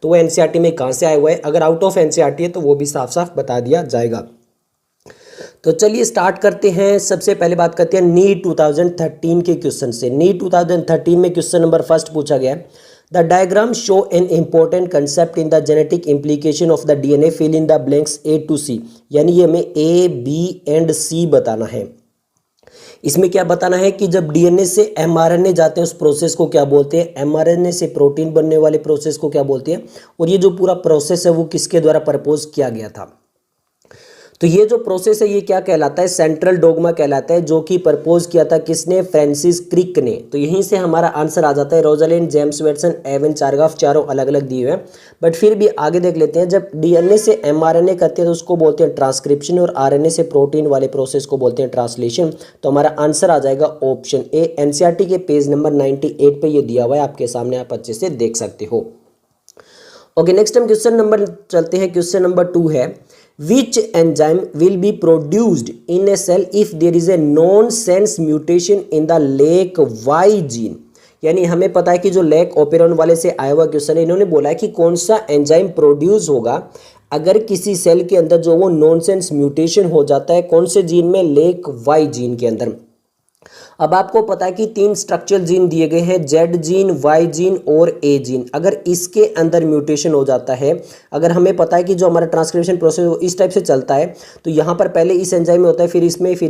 तो वो एनसीईआरटी में कहाँ से आया हुआ है, अगर आउट ऑफ एनसीईआरटी है तो वो भी साफ साफ बता दिया जाएगा। तो चलिए स्टार्ट करते हैं। सबसे पहले बात करते हैं नीट 2013 के क्वेश्चन से। नीट 2013 में क्वेश्चन नंबर फर्स्ट पूछा गया है, the diagram show an important concept in the genetic implication of the DNA, fill in the blanks A to C. यानी ये हमें ए बी एंड सी बताना है। इसमें क्या बताना है कि जब डीएनए से एमआरएनए जाते हैं उस प्रोसेस को क्या बोलते हैं, एमआरएनए से प्रोटीन बनने वाले प्रोसेस को क्या बोलते हैं, और ये जो पूरा प्रोसेस है वो किसके द्वारा प्रपोज किया गया था। तो ये जो प्रोसेस है ये क्या कहलाता है, सेंट्रल डोगमा कहलाता है, जो कि प्रपोज किया था किसने, फ्रांसिस क्रिक ने। तो यहीं से हमारा आंसर आ जाता है। रोजालिंड, जेम्स वेटसन, एवन चारगाफ, चारों अलग अलग दिए हुए हैं, बट फिर भी आगे देख लेते हैं। जब डीएनए से एमआरएनए करते हैं तो उसको बोलते हैं ट्रांसक्रिप्शन, और आरएनए से प्रोटीन वाले प्रोसेस को बोलते हैं ट्रांसलेशन। तो हमारा आंसर आ जाएगा ऑप्शन ए। एनसीईआरटी के पेज नंबर 98 पे ये दिया हुआ है आपके सामने, आप अच्छे से देख सकते हो। ओके, नेक्स्ट हम क्वेश्चन नंबर चलते हैं। क्वेश्चन नंबर 2 है, Which enzyme will be produced in a cell if there is a nonsense mutation in the LAC-Y gene? यानी हमें पता है कि जो लैक ओपेरॉन वाले से आया हुआ क्वेश्चन है, इन्होंने बोला है कि कौन सा एंजाइम प्रोड्यूस होगा अगर किसी सेल के अंदर जो वो नॉनसेंस म्यूटेशन हो जाता है, कौन से जीन में, LAC-Y जीन के अंदर। अब आपको पता है कि 3 स्ट्रक्चरल जीन दिए गए हैं, जेड जीन, वाई जीन और ए जीन। अगर इसके अंदर म्यूटेशन हो जाता है, अगर हमें पता है कि जो हमारा ट्रांसक्रिप्शन प्रोसेस वो इस टाइप से चलता है, तो यहाँ पर पहले इस एंजाइम में होता है, फिर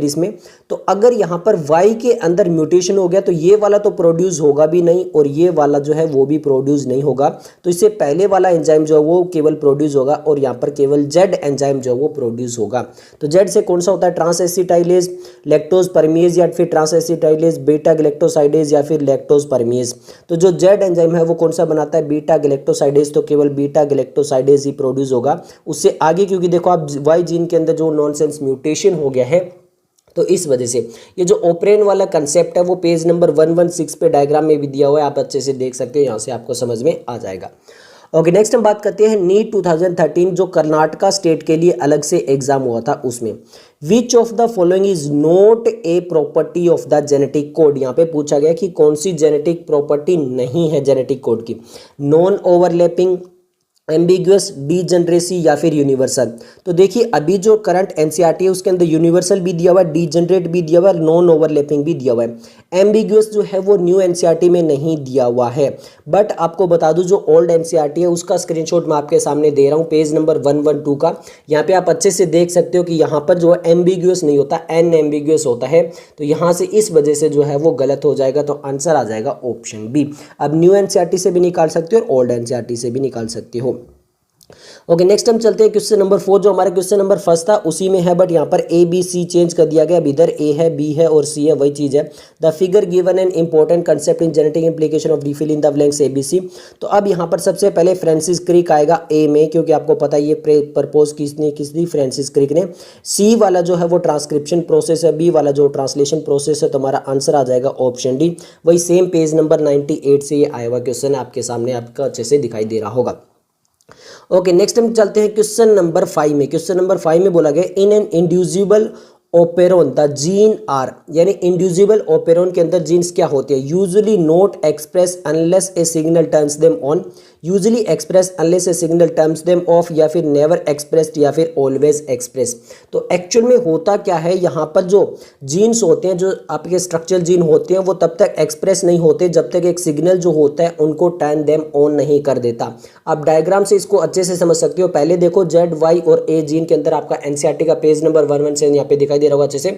इसमें, तो अगर यहाँ पर वाई के अंदर म्यूटेशन हो गया तो ये वाला तो प्रोड्यूस होगा भी नहीं, और ये वाला जो है वो भी प्रोड्यूस नहीं होगा। तो इससे पहले वाला एंजाइम जो है वो केवल प्रोड्यूस होगा, और यहाँ पर केवल जेड एंजाइम जो है वो प्रोड्यूस होगा। तो जेड से कौन सा होता है, ट्रांस एसिटाइलेज, लैक्टोज परमिएज या फिर ट्रांस एसिटाइलेज, बीटा गैलेक्टोसाइडेज या फिर लैक्टोज परमिएज। तो जो जेड एंजाइम है वो कौन सा बनाता है, बीटा गैलेक्टोसाइडेज। तो केवल बीटा गैलेक्टोसाइडेज ही प्रोड्यूस होगा, उससे आगे क्योंकि देखो आप वाई जीन के अंदर जो नॉनसेंस म्यूटेशन हो गया है, तो इस वजह से ये जो ओपरेन वाला कंसेप्ट है वो पेज नंबर 116 पे डायग्राम में भी दिया हुआ है, आप अच्छे से देख सकते हो, यहाँ से आपको समझ में आ जाएगा। ओके, नेक्स्ट हम बात करते हैं नीट 2013 जो कर्नाटका स्टेट के लिए अलग से एग्जाम हुआ था उसमें। विच of the following is not a property of the genetic code. यहाँ पे पूछा गया कि कौन सी जेनेटिक प्रॉपर्टी नहीं है जेनेटिक कोड की, नॉन ओवरलैपिंग, एम्बिग्युअस, डीजनरेसी या फिर यूनिवर्सल। तो देखिए अभी जो करंट एनसीईआरटी है उसके अंदर यूनिवर्सल भी दिया हुआ है, डीजनरेट भी दिया हुआ है, नॉन ओवरलैपिंग भी दिया हुआ है। एम्बिग्युअस जो है वो न्यू एनसीईआरटी में नहीं दिया हुआ है, बट आपको बता दूं जो ओल्ड एनसीईआरटी है उसका स्क्रीनशॉट मैं आपके सामने दे रहा हूं, पेज नंबर 112 का। यहाँ पे आप अच्छे से देख सकते हो कि यहाँ पर जो है एम्बिग्युअस नहीं होता, एन एम्बिग्युअस होता है। तो यहाँ से इस वजह से जो है वो गलत हो जाएगा, तो आंसर आ जाएगा ऑप्शन बी। अब न्यू एनसीईआरटी से भी निकाल सकते हो और ओल्ड एनसीईआरटी से भी निकाल सकते हो। ओके, नेक्स्ट हम चलते हैं क्वेश्चन नंबर 4 जो हमारा क्वेश्चन नंबर फर्स्ट था उसी में है, बट यहाँ पर ए बी सी चेंज कर दिया गया। अब इधर ए है, बी है और सी है, वही चीज है। The figure given an important concept in genetic implication of refill in the blanks A B C. तो अब यहाँ पर सबसे पहले फ्रांसिस क्रिक आएगा ए में, क्योंकि आपको पता है ये प्रपोज किसने दी, फ्रांसिस क्रिक ने। सी वाला जो है वो ट्रांसक्रिप्शन प्रोसेस है, बी वाला जो ट्रांसलेशन प्रोसेस है, तो हमारा आंसर आ जाएगा ऑप्शन डी। वही सेम पेज नंबर 98 से ये आया हुआ क्वेश्चन है, आपके सामने आपका अच्छे से दिखाई दे रहा होगा। ओके, नेक्स्ट हम चलते हैं क्वेश्चन नंबर 5 में। क्वेश्चन नंबर 5 में बोला गया in an inducible operon the gene are, यानी इंड्यूसिबल ओपेरॉन के अंदर जीन्स क्या होते हैं, usually not express unless a signal turns them on, usually express unless a signal turns them off, या फिर नेवर एक्सप्रेस्ड या फिर ऑलवेज एक्सप्रेस। तो एक्चुअल में होता क्या है, यहाँ पर जो जीन्स होते हैं, जो आपके स्ट्रक्चरल जीन होते हैं, वो तब तक एक्सप्रेस नहीं होते जब तक एक सिग्नल जो होता है उनको टर्न देम ऑन नहीं कर देता। आप डायग्राम से इसको अच्छे से समझ सकते हो। पहले देखो जेड वाई और ए जीन के अंदर आपका एनसीईआरटी का पेज नंबर 117 यहाँ पे दिखाई दे रहा होगा अच्छे से।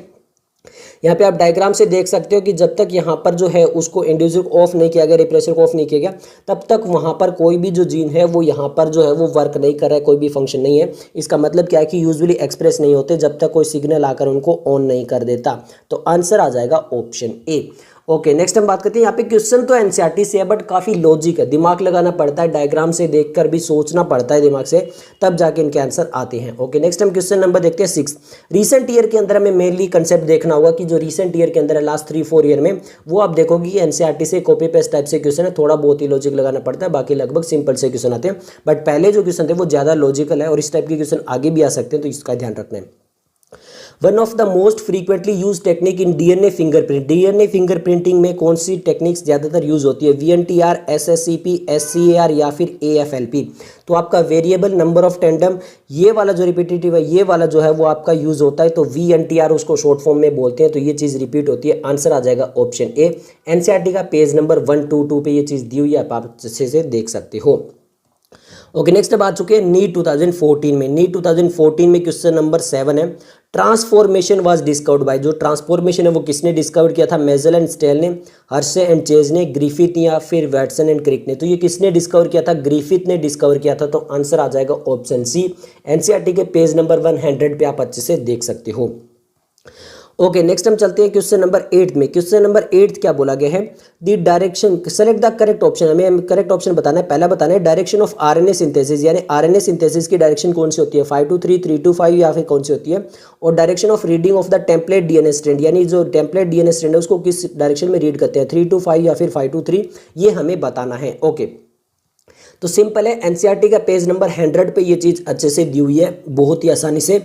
यहाँ पे आप डायग्राम से देख सकते हो कि जब तक यहाँ पर जो है उसको इंड्यूसर को ऑफ नहीं किया गया, रिप्रेसर को ऑफ नहीं किया गया, तब तक वहाँ पर कोई भी जो जीन है वो यहाँ पर जो है वो वर्क नहीं कर रहा है, कोई भी फंक्शन नहीं है। इसका मतलब क्या है कि यूजुअली एक्सप्रेस नहीं होते जब तक कोई सिग्नल आकर उनको ऑन नहीं कर देता। तो आंसर आ जाएगा ऑप्शन ए। ओके, नेक्स्ट हम बात करते हैं। यहाँ पे क्वेश्चन तो एनसीईआरटी से है, बट काफी लॉजिक है, दिमाग लगाना पड़ता है, डायग्राम से देखकर भी सोचना पड़ता है दिमाग से, तब जाके इनके आंसर आते हैं। ओके, नेक्स्ट हम क्वेश्चन नंबर देखते हैं 6। रिसेंट ईयर के अंदर हमें मेनली कंसेप्ट देखना होगा कि जो रिसेंट ईयर के अंदर है, लास्ट 3-4 ईयर में, वो आप देखोगे कि एनसीईआरटी से कॉपी पेस्ट टाइप से क्वेश्चन है, थोड़ा बहुत ही लॉजिक लगाना पड़ता है, बाकी लगभग सिंपल से क्वेश्चन आते हैं। बट पहले जो क्वेश्चन थे वो ज्यादा लॉजिकल है और इस टाइप के क्वेश्चन आगे भी आ सकते हैं, तो इसका ध्यान रखना है। One of the most frequently use technique in DNA fingerprint, DNA fingerprinting में कौन सी टेक्निक्स ज़्यादातर यूज होती है? वीएनटीआर, एसएससीपी, एससीएआर या फिर एएफएलपी। तो आपका वेरिएबल नंबर ऑफ टेंडम, ये वाला जो रिपीटेटिव है, ये वाला जो है वो आपका यूज होता है, तो वीएनटीआर उसको शॉर्ट फॉर्म में बोलते हैं, तो ये चीज़ रिपीट होती है। आंसर आ जाएगा ऑप्शन ए। एनसीईआरटी का पेज नंबर 122 पे ये चीज़ दी हुई है, आप अच्छे से देख सकते हो। ओके, नेक्स्ट अब आ चुके हैं नीट 2014 में। नीट 2014 में क्वेश्चन नंबर 7 है, ट्रांसफॉर्मेशन वाज डिस्कवर्ड बाय, जो ट्रांसफॉर्मेशन है वो किसने डिस्कवर किया था? मेजल एंड स्टेल ने, हर्शे एंड चेज ने, ग्रिफिथ या फिर वैटसन एंड क्रिक ने। तो ये किसने डिस्कवर किया था? ग्रिफिथ ने डिस्कवर किया था, तो आंसर आ जाएगा ऑप्शन सी। एनसीईआरटी के पेज नंबर 100 पे आप अच्छे से देख सकते हो। ओके, नेक्स्ट हम चलते हैं क्वेश्चन नंबर 8 में। क्वेश्चन नंबर 8 क्या बोला गया है? The direction, select the correct option, हमें करेक्ट ऑप्शन बताना है। पहला बताना है डायरेक्शन ऑफ आरएनए सिंथेसिस, यानी आरएनए सिंथेसिस की डायरेक्शन कौन सी होती है? 5 to 3, 3 to 5 या फिर कौन सी होती है? और direction of reading of the template DNA strand, यानी जो टेम्पलेट डीएनए स्ट्रैंड है उसको किस डायरेक्शन में रीड करते हैं? 3 to 5 या फिर 5 to 3, ये हमें बताना है। ओके, तो सिंपल है, एनसीईआरटी का पेज नंबर 100 पे ये चीज़ अच्छे से दी हुई है, बहुत ही आसानी से।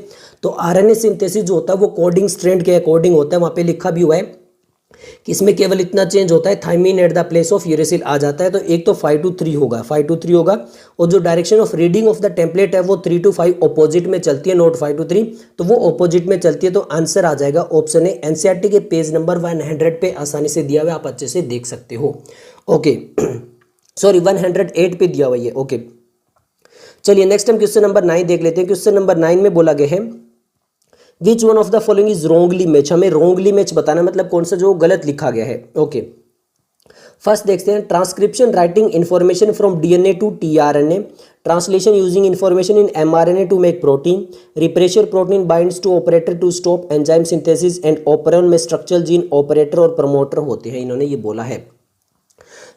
तो आरएनए सिंथेसिस जो होता है वो कोडिंग स्ट्रैंड के अकॉर्डिंग होता है, वहाँ पे लिखा भी हुआ है कि इसमें केवल इतना चेंज होता है, thymine at the place of uracil आ जाता है। तो एक तो 5 to 3 होगा, 5 to 3 होगा, और जो direction of reading of the template है वो 3 to 5 ऑपोजिट में चलती है, नोट 5 to 3, तो वो ऑपोजिट में चलती है। तो आंसर आ जाएगा ऑप्शन ए। एनसीईआरटी के पेज नंबर 100 पे आसानी से दिया हुआ है, आप अच्छे से देख सकते हो। ओके, सॉरी 108 पे दिया हुआ है। ओके, चलिए नेक्स्ट हम क्वेश्चन नंबर 9 देख लेते हैं। क्वेश्चन नंबर 9 में बोला गया है which one of the following is wrongly match, हमें रॉन्गली मैच बताना, मतलब कौन सा जो गलत लिखा गया है। ओके, फर्स्ट देखते हैं, transcription writing information from DNA to tRNA, translation using information in mRNA to make protein, repressor protein binds to operator to stop enzyme synthesis and operon में स्ट्रक्चरल जीन ऑपरेटर और promoter होते हैं, इन्होंने ये बोला है।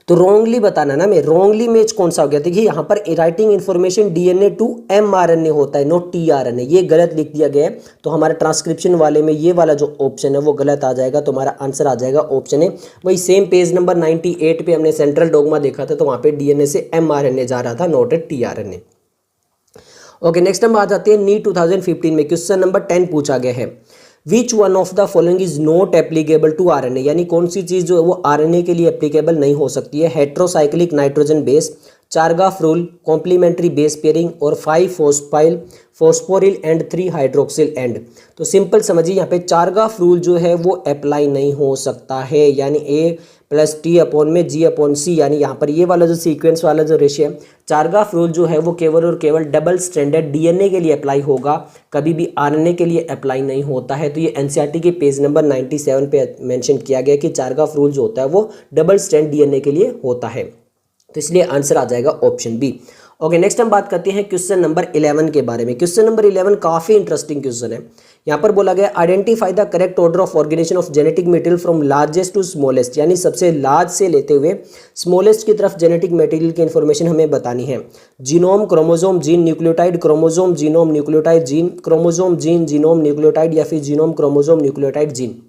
तो रॉन्गली बताना ना, मैं रॉन्गली मैच कौन सा हो गया? देखिए यहाँ पर writing information DNA to mRNA होता है, नॉट टीआरएनए, ये गलत लिख दिया गया है। तो हमारा ट्रांसक्रिप्शन वाले में ये वाला जो ऑप्शन है वो गलत आ जाएगा, तो हमारा आंसर आ जाएगा ऑप्शन ए। वही सेम पेज नंबर 98 पे हमने सेंट्रल डोगमा देखा था, तो वहाँ पे डीएनए से एमआरएनए जा रहा था, not a tRNA. Okay, next हम आ जाते हैं नीट 2015 में। क्वेश्चन नंबर 10 पूछा गया है, which one of the following is not applicable to RNA, यानी कौन सी चीज़ जो है वो आरएनए के लिए एप्लीकेबल नहीं हो सकती है? Heterocyclic nitrogen base, Chargaff rule, complementary base pairing, और 5 phosphyl phosphoryl end 3 hydroxyl end. तो सिंपल समझिए, यहाँ पे चारगाफ रूल जो है वो अप्लाई नहीं हो सकता है, यानी ए प्लस टी अपॉन में जी अपॉन सी, यानी यहाँ पर ये वाला जो सीक्वेंस वाला जो रेशियो है, चारगाफ रूल जो है वो केवल और केवल डबल स्टैंडर्ड डीएनए के लिए अप्लाई होगा, कभी भी आरएनए के लिए अप्लाई नहीं होता है। तो ये एनसीईआरटी के पेज नंबर 97 पे मेंशन किया गया कि चारगाफ रूल जो होता है वो डबल स्टैंड डीएनए के लिए होता है, तो इसलिए आंसर आ जाएगा ऑप्शन बी। ओके, नेक्स्ट हम बात करते हैं क्वेश्चन नंबर 11 के बारे में। क्वेश्चन नंबर 11 काफ़ी इंटरेस्टिंग क्वेश्चन है। यहाँ पर बोला गया identify the correct order of organisation of genetic material from largest to smallest, यानी सबसे लार्ज से लेते हुए स्मॉलेस्ट की तरफ जेनेटिक मटेरियल की इन्फॉर्मेशन हमें बतानी है। Genome, chromosome, gene, nucleotide, chromosome, genome, nucleotide, gene, chromosome, gene, genome, nucleotide या फिर जीनोम, क्रोमोजोम, न्यूक्लियोटाइड, जीन।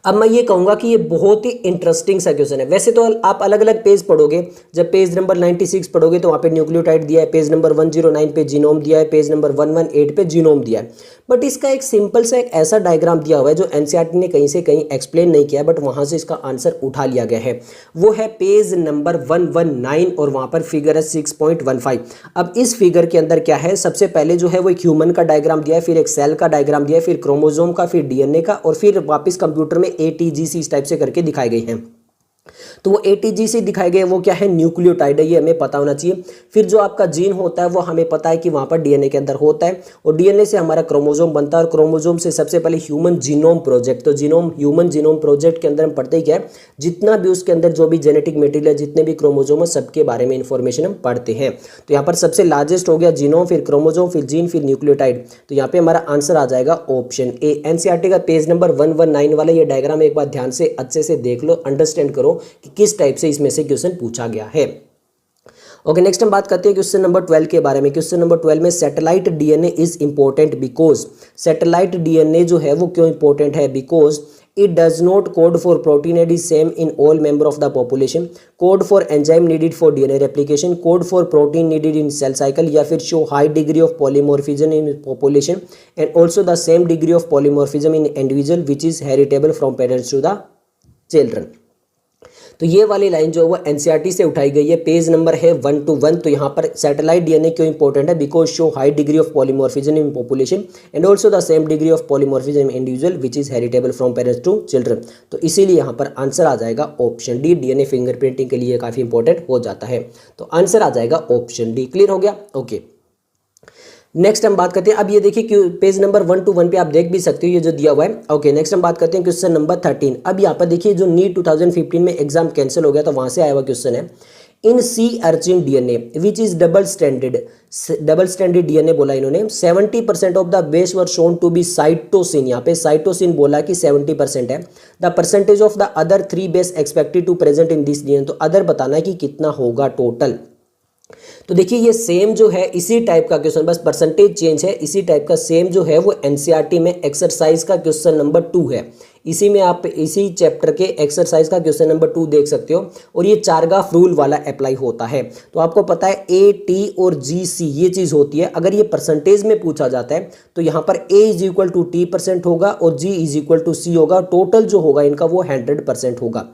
अब मैं ये कहूँगा कि ये बहुत ही इंटरेस्टिंग सा क्वेश्चन है। वैसे तो आप अलग अलग पेज पढ़ोगे, जब पेज नंबर 96 पढ़ोगे तो वहाँ पे न्यूक्लियोटाइड दिया है, पेज नंबर 109 पे जीनोम दिया है, पेज नंबर 118 पे जीनोम दिया है, बट इसका एक सिंपल सा एक ऐसा डायग्राम दिया हुआ है जो एनसीईआरटी ने कहीं से कहीं एक्सप्लेन नहीं किया, बट वहाँ से इसका आंसर उठा लिया गया है। वो है पेज नंबर 119 और वहाँ पर फिगर है 6.15। अब इस फिगर के अंदर क्या है, सबसे पहले जो है वो एक ह्यूमन का डायग्राम दिया है, फिर एक सेल का डायग्राम दिया है, फिर क्रोमोजोम का, फिर डीएनए का, और फिर वापस कंप्यूटर में ATGC इस टाइप से करके दिखाई गई हैं। तो वो ATGC दिखाए गए वो क्या है, न्यूक्लियोटाइड है, ये हमें पता होना चाहिए। फिर जो आपका जीन होता है वो हमें पता है कि वहाँ पर डीएनए के अंदर होता है, और डीएनए से हमारा क्रोमोजोम बनता है, और क्रोमोजोम से सबसे पहले ह्यूमन जीनोम प्रोजेक्ट। तो ह्यूमन जीनोम प्रोजेक्ट के अंदर हम पढ़ते ही क्या है, जितना भी उसके अंदर जो भी जेनेटिक मटेरियल है, जितने भी क्रोमोजोम है, सबके बारे में इंफॉर्मेशन हम पढ़ते हैं। तो यहाँ पर सबसे लार्जेस्ट हो गया जीनोम, फिर क्रोमोजोम, फिर जीन, फिर न्यूक्लियोटाइड। तो यहाँ पे हमारा आंसर आ जाएगा ऑप्शन ए। एनसीईआरटी का पेज नंबर 119 वाला ये डायग्राम एक बार ध्यान से अच्छे से देख लो, अंडरस्टैंड करो कि किस टाइप से इसमें से क्वेश्चन पूछा गया है। ओके, नेक्स्ट हम बात करते हैं क्वेश्चन नंबर 12 के बारे में। क्वेश्चन नंबर 12 में satellite DNA is important because, satellite DNA जो है वो क्यों इंपॉर्टेंट है, because It does not code for protein and is same in all member of the population. Code for enzyme needed for DNA replication. Code for protein needed in cell cycle, या फिर show high degree of polymorphism in population and also the same degree of polymorphism in individual which is heritable from parents to the children. तो ये वाली line जो है वो NCERT से उठाई गई है, पेज नंबर है 121। तो यहाँ पर सैटेलाइट डीएनए क्यों इंपॉर्टेंट है? Because show high degree of polymorphism in population and also the same degree of polymorphism in individual which is heritable from parents to children. तो इसीलिए यहाँ पर आंसर आ जाएगा ऑप्शन डी। डीएनए फिंगरप्रिंटिंग के लिए काफ़ी इंपॉर्टेंट हो जाता है, तो आंसर आ जाएगा ऑप्शन डी। क्लियर हो गया? ओके, नेक्स्ट हम बात करते हैं। अब ये देखिए कि पेज नंबर 121 पे आप देख भी सकते हो ये जो दिया हुआ है। ओके, नेक्स्ट हम बात करते हैं क्वेश्चन नंबर 13। अब यहाँ पर देखिए जो नीट 2015 में एग्जाम कैंसिल हो गया तो वहाँ से आया हुआ क्वेश्चन है। In sea urchin DNA which is double standard DNA बोला इन्होंने, 70% of the base were shown to be cytosine. यहाँ पे साइटोसिन बोला कि 70% है। The percentage of the other 3 base expected to present in this DNA, तो other बताना है कि कितना होगा टोटल। तो देखिए ये सेम जो है इसी टाइप का क्वेश्चन, बस परसेंटेज चेंज है, इसी टाइप का सेम जो है वो एनसीईआरटी में एक्सरसाइज का क्वेश्चन नंबर 2 है। इसी में आप इसी चैप्टर के एक्सरसाइज का क्वेश्चन नंबर 2 देख सकते हो और ये चारगाफ रूल वाला अप्लाई होता है। तो आपको पता है ए, टी और जी, सी ये चीज़ होती है। अगर ये परसेंटेज में पूछा जाता है तो यहाँ पर ए इज इक्वल टू T% होगा और जी इज इक्वल टू सी होगा। टोटल जो होगा इनका वो 100% होगा।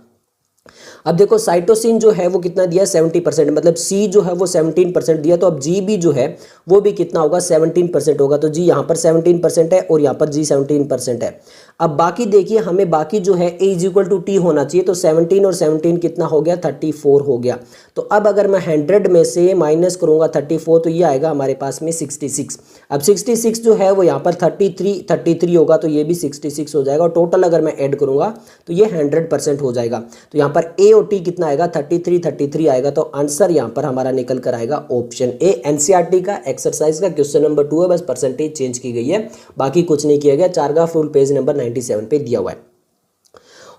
अब देखो साइटोसिन जो है वो कितना दिया, 70%, मतलब सी जो है वो 17% दिया, तो अब जी भी जो है वो भी कितना होगा, 17% होगा। तो जी यहाँ पर 17% है और यहाँ पर जी 17% है। अब बाकी देखिए हमें बाकी जो है ए इज इक्वल टू टी होना चाहिए, तो 17 और 17 कितना हो गया, 34 हो गया। तो अब अगर मैं 100 में से माइनस करूंगा 34 तो ये आएगा हमारे पास में 66। अब 66 जो है वो यहाँ पर 33 होगा तो ये भी 66 हो जाएगा और टोटल अगर मैं ऐड करूंगा तो ये 100% हो जाएगा। तो यहाँ पर ए और टी कितना आएगा, 33 आएगा। तो आंसर यहाँ पर हमारा निकल कर आएगा ऑप्शन ए। एनसीईआरटी का एक्सरसाइज का क्वेश्चन नंबर 2 है, बस परसेंटेज चेंज की गई है, बाकी कुछ नहीं किया गया। चारगाफ रूल पेज नंबर 97 पे दिया हुआ है।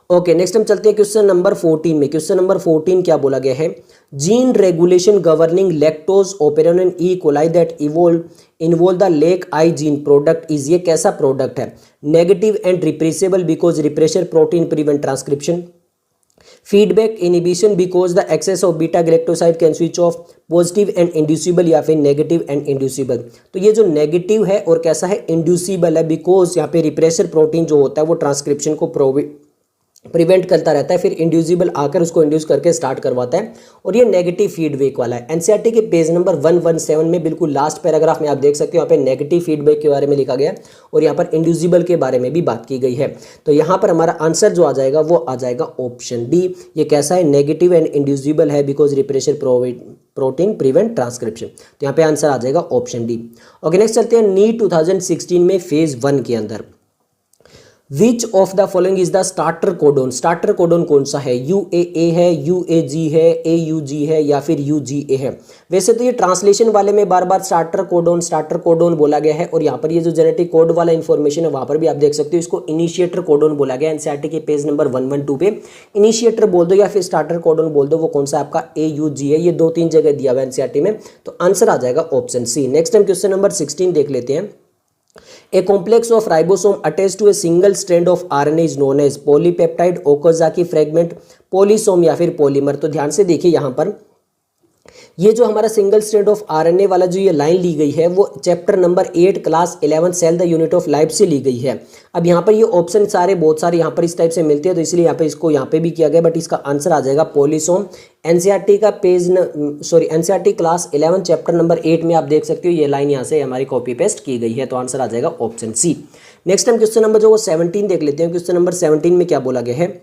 ओके, नेक्स्ट हम चलते हैं क्वेश्चन नंबर 14 में। क्वेश्चन नंबर 14 क्या बोला गया है? Gene regulation governing lactose operon in E coli that involve the lac I gene product is, ये कैसा प्रोडक्ट है? Negative and repressible because repressor protein prevent transcription, feedback inhibition because the excess of beta galactoside can switch off, positive and inducible या फिर negative and inducible. तो ये जो negative है और कैसा है, इंड्यूसिबल है, बिकॉज यहाँ पे रिप्रेशर प्रोटीन जो होता है वो ट्रांसक्रिप्शन को प्रिवेंट करता रहता है, फिर इंड्यूसिबल आकर उसको इंड्यूस करके स्टार्ट करवाता है, और ये नेगेटिव फीडबैक वाला है। एनसीईआरटी के पेज नंबर 117 में बिल्कुल लास्ट पैराग्राफ में आप देख सकते हो, यहाँ पे नेगेटिव फीडबैक के बारे में लिखा गया और यहाँ पर इंड्यूसिबल के बारे में भी बात की गई है। तो यहाँ पर हमारा आंसर जो आ जाएगा वो आ जाएगा ऑप्शन डी। ये कैसा है, नेगेटिव एंड इंड्यूसिबल है because repressor protein prevent transcription. तो यहाँ पे आंसर आ जाएगा ऑप्शन डी। ओके, नेक्स्ट चलते हैं नीट 2016 में फेज 1 के अंदर। विच of the following is the starter codon? Starter codon कौन सा है? UAA है, UAG है, AUG है या फिर UGA है? वैसे तो ये ट्रांसलेशन वाले में बार बार स्टार्टर कोडोन बोला गया है, और यहाँ पर ये जो जेनेटिक कोड वाला इन्फॉर्मेशन है वहाँ पर भी आप देख सकते हो इसको इनिशिएटर कोडोन बोला गया। एनसीईआरटी के पेज नंबर 112 पे इनिशिएटर बोल दो या फिर स्टार्टर कोडोन बोल दो, वो कौन सा आपका AUG है। ये 2-3 जगह दिया हुआ है एनसीईआरटी में, तो आंसर आ जाएगा ऑप्शन सी। नेक्स्ट हम क्वेश्चन नंबर 16 देख लेते हैं। A complex of ribosome attached to a single strand of RNA is known as polypeptide, Okazaki fragment, polysome या फिर पॉलीमर। तो ध्यान से देखिए यहाँ पर ये जो हमारा सिंगल स्ट्रैंड ऑफ आरएनए वाला जो ये लाइन ली गई है वो chapter number 8 class 11 cell the unit of life से ली गई है। अब यहाँ पर ये ऑप्शन बहुत सारे यहाँ पर इस टाइप से मिलते हैं, तो इसलिए यहाँ पे इसको यहाँ पे भी किया गया, बट इसका आंसर आ जाएगा पॉलीसोम। एनसीईआरटी का एनसीईआरटी क्लास 11 चैप्टर नंबर 8 में आप देख सकते हो ये लाइन यहाँ से हमारी कॉपी पेस्ट की गई है, तो आंसर आ जाएगा ऑप्शन सी। नेक्स्ट हम क्वेश्चन नंबर जो वो 17 देख लेते हैं। क्वेश्चन नंबर 17 में क्या बोला गया है?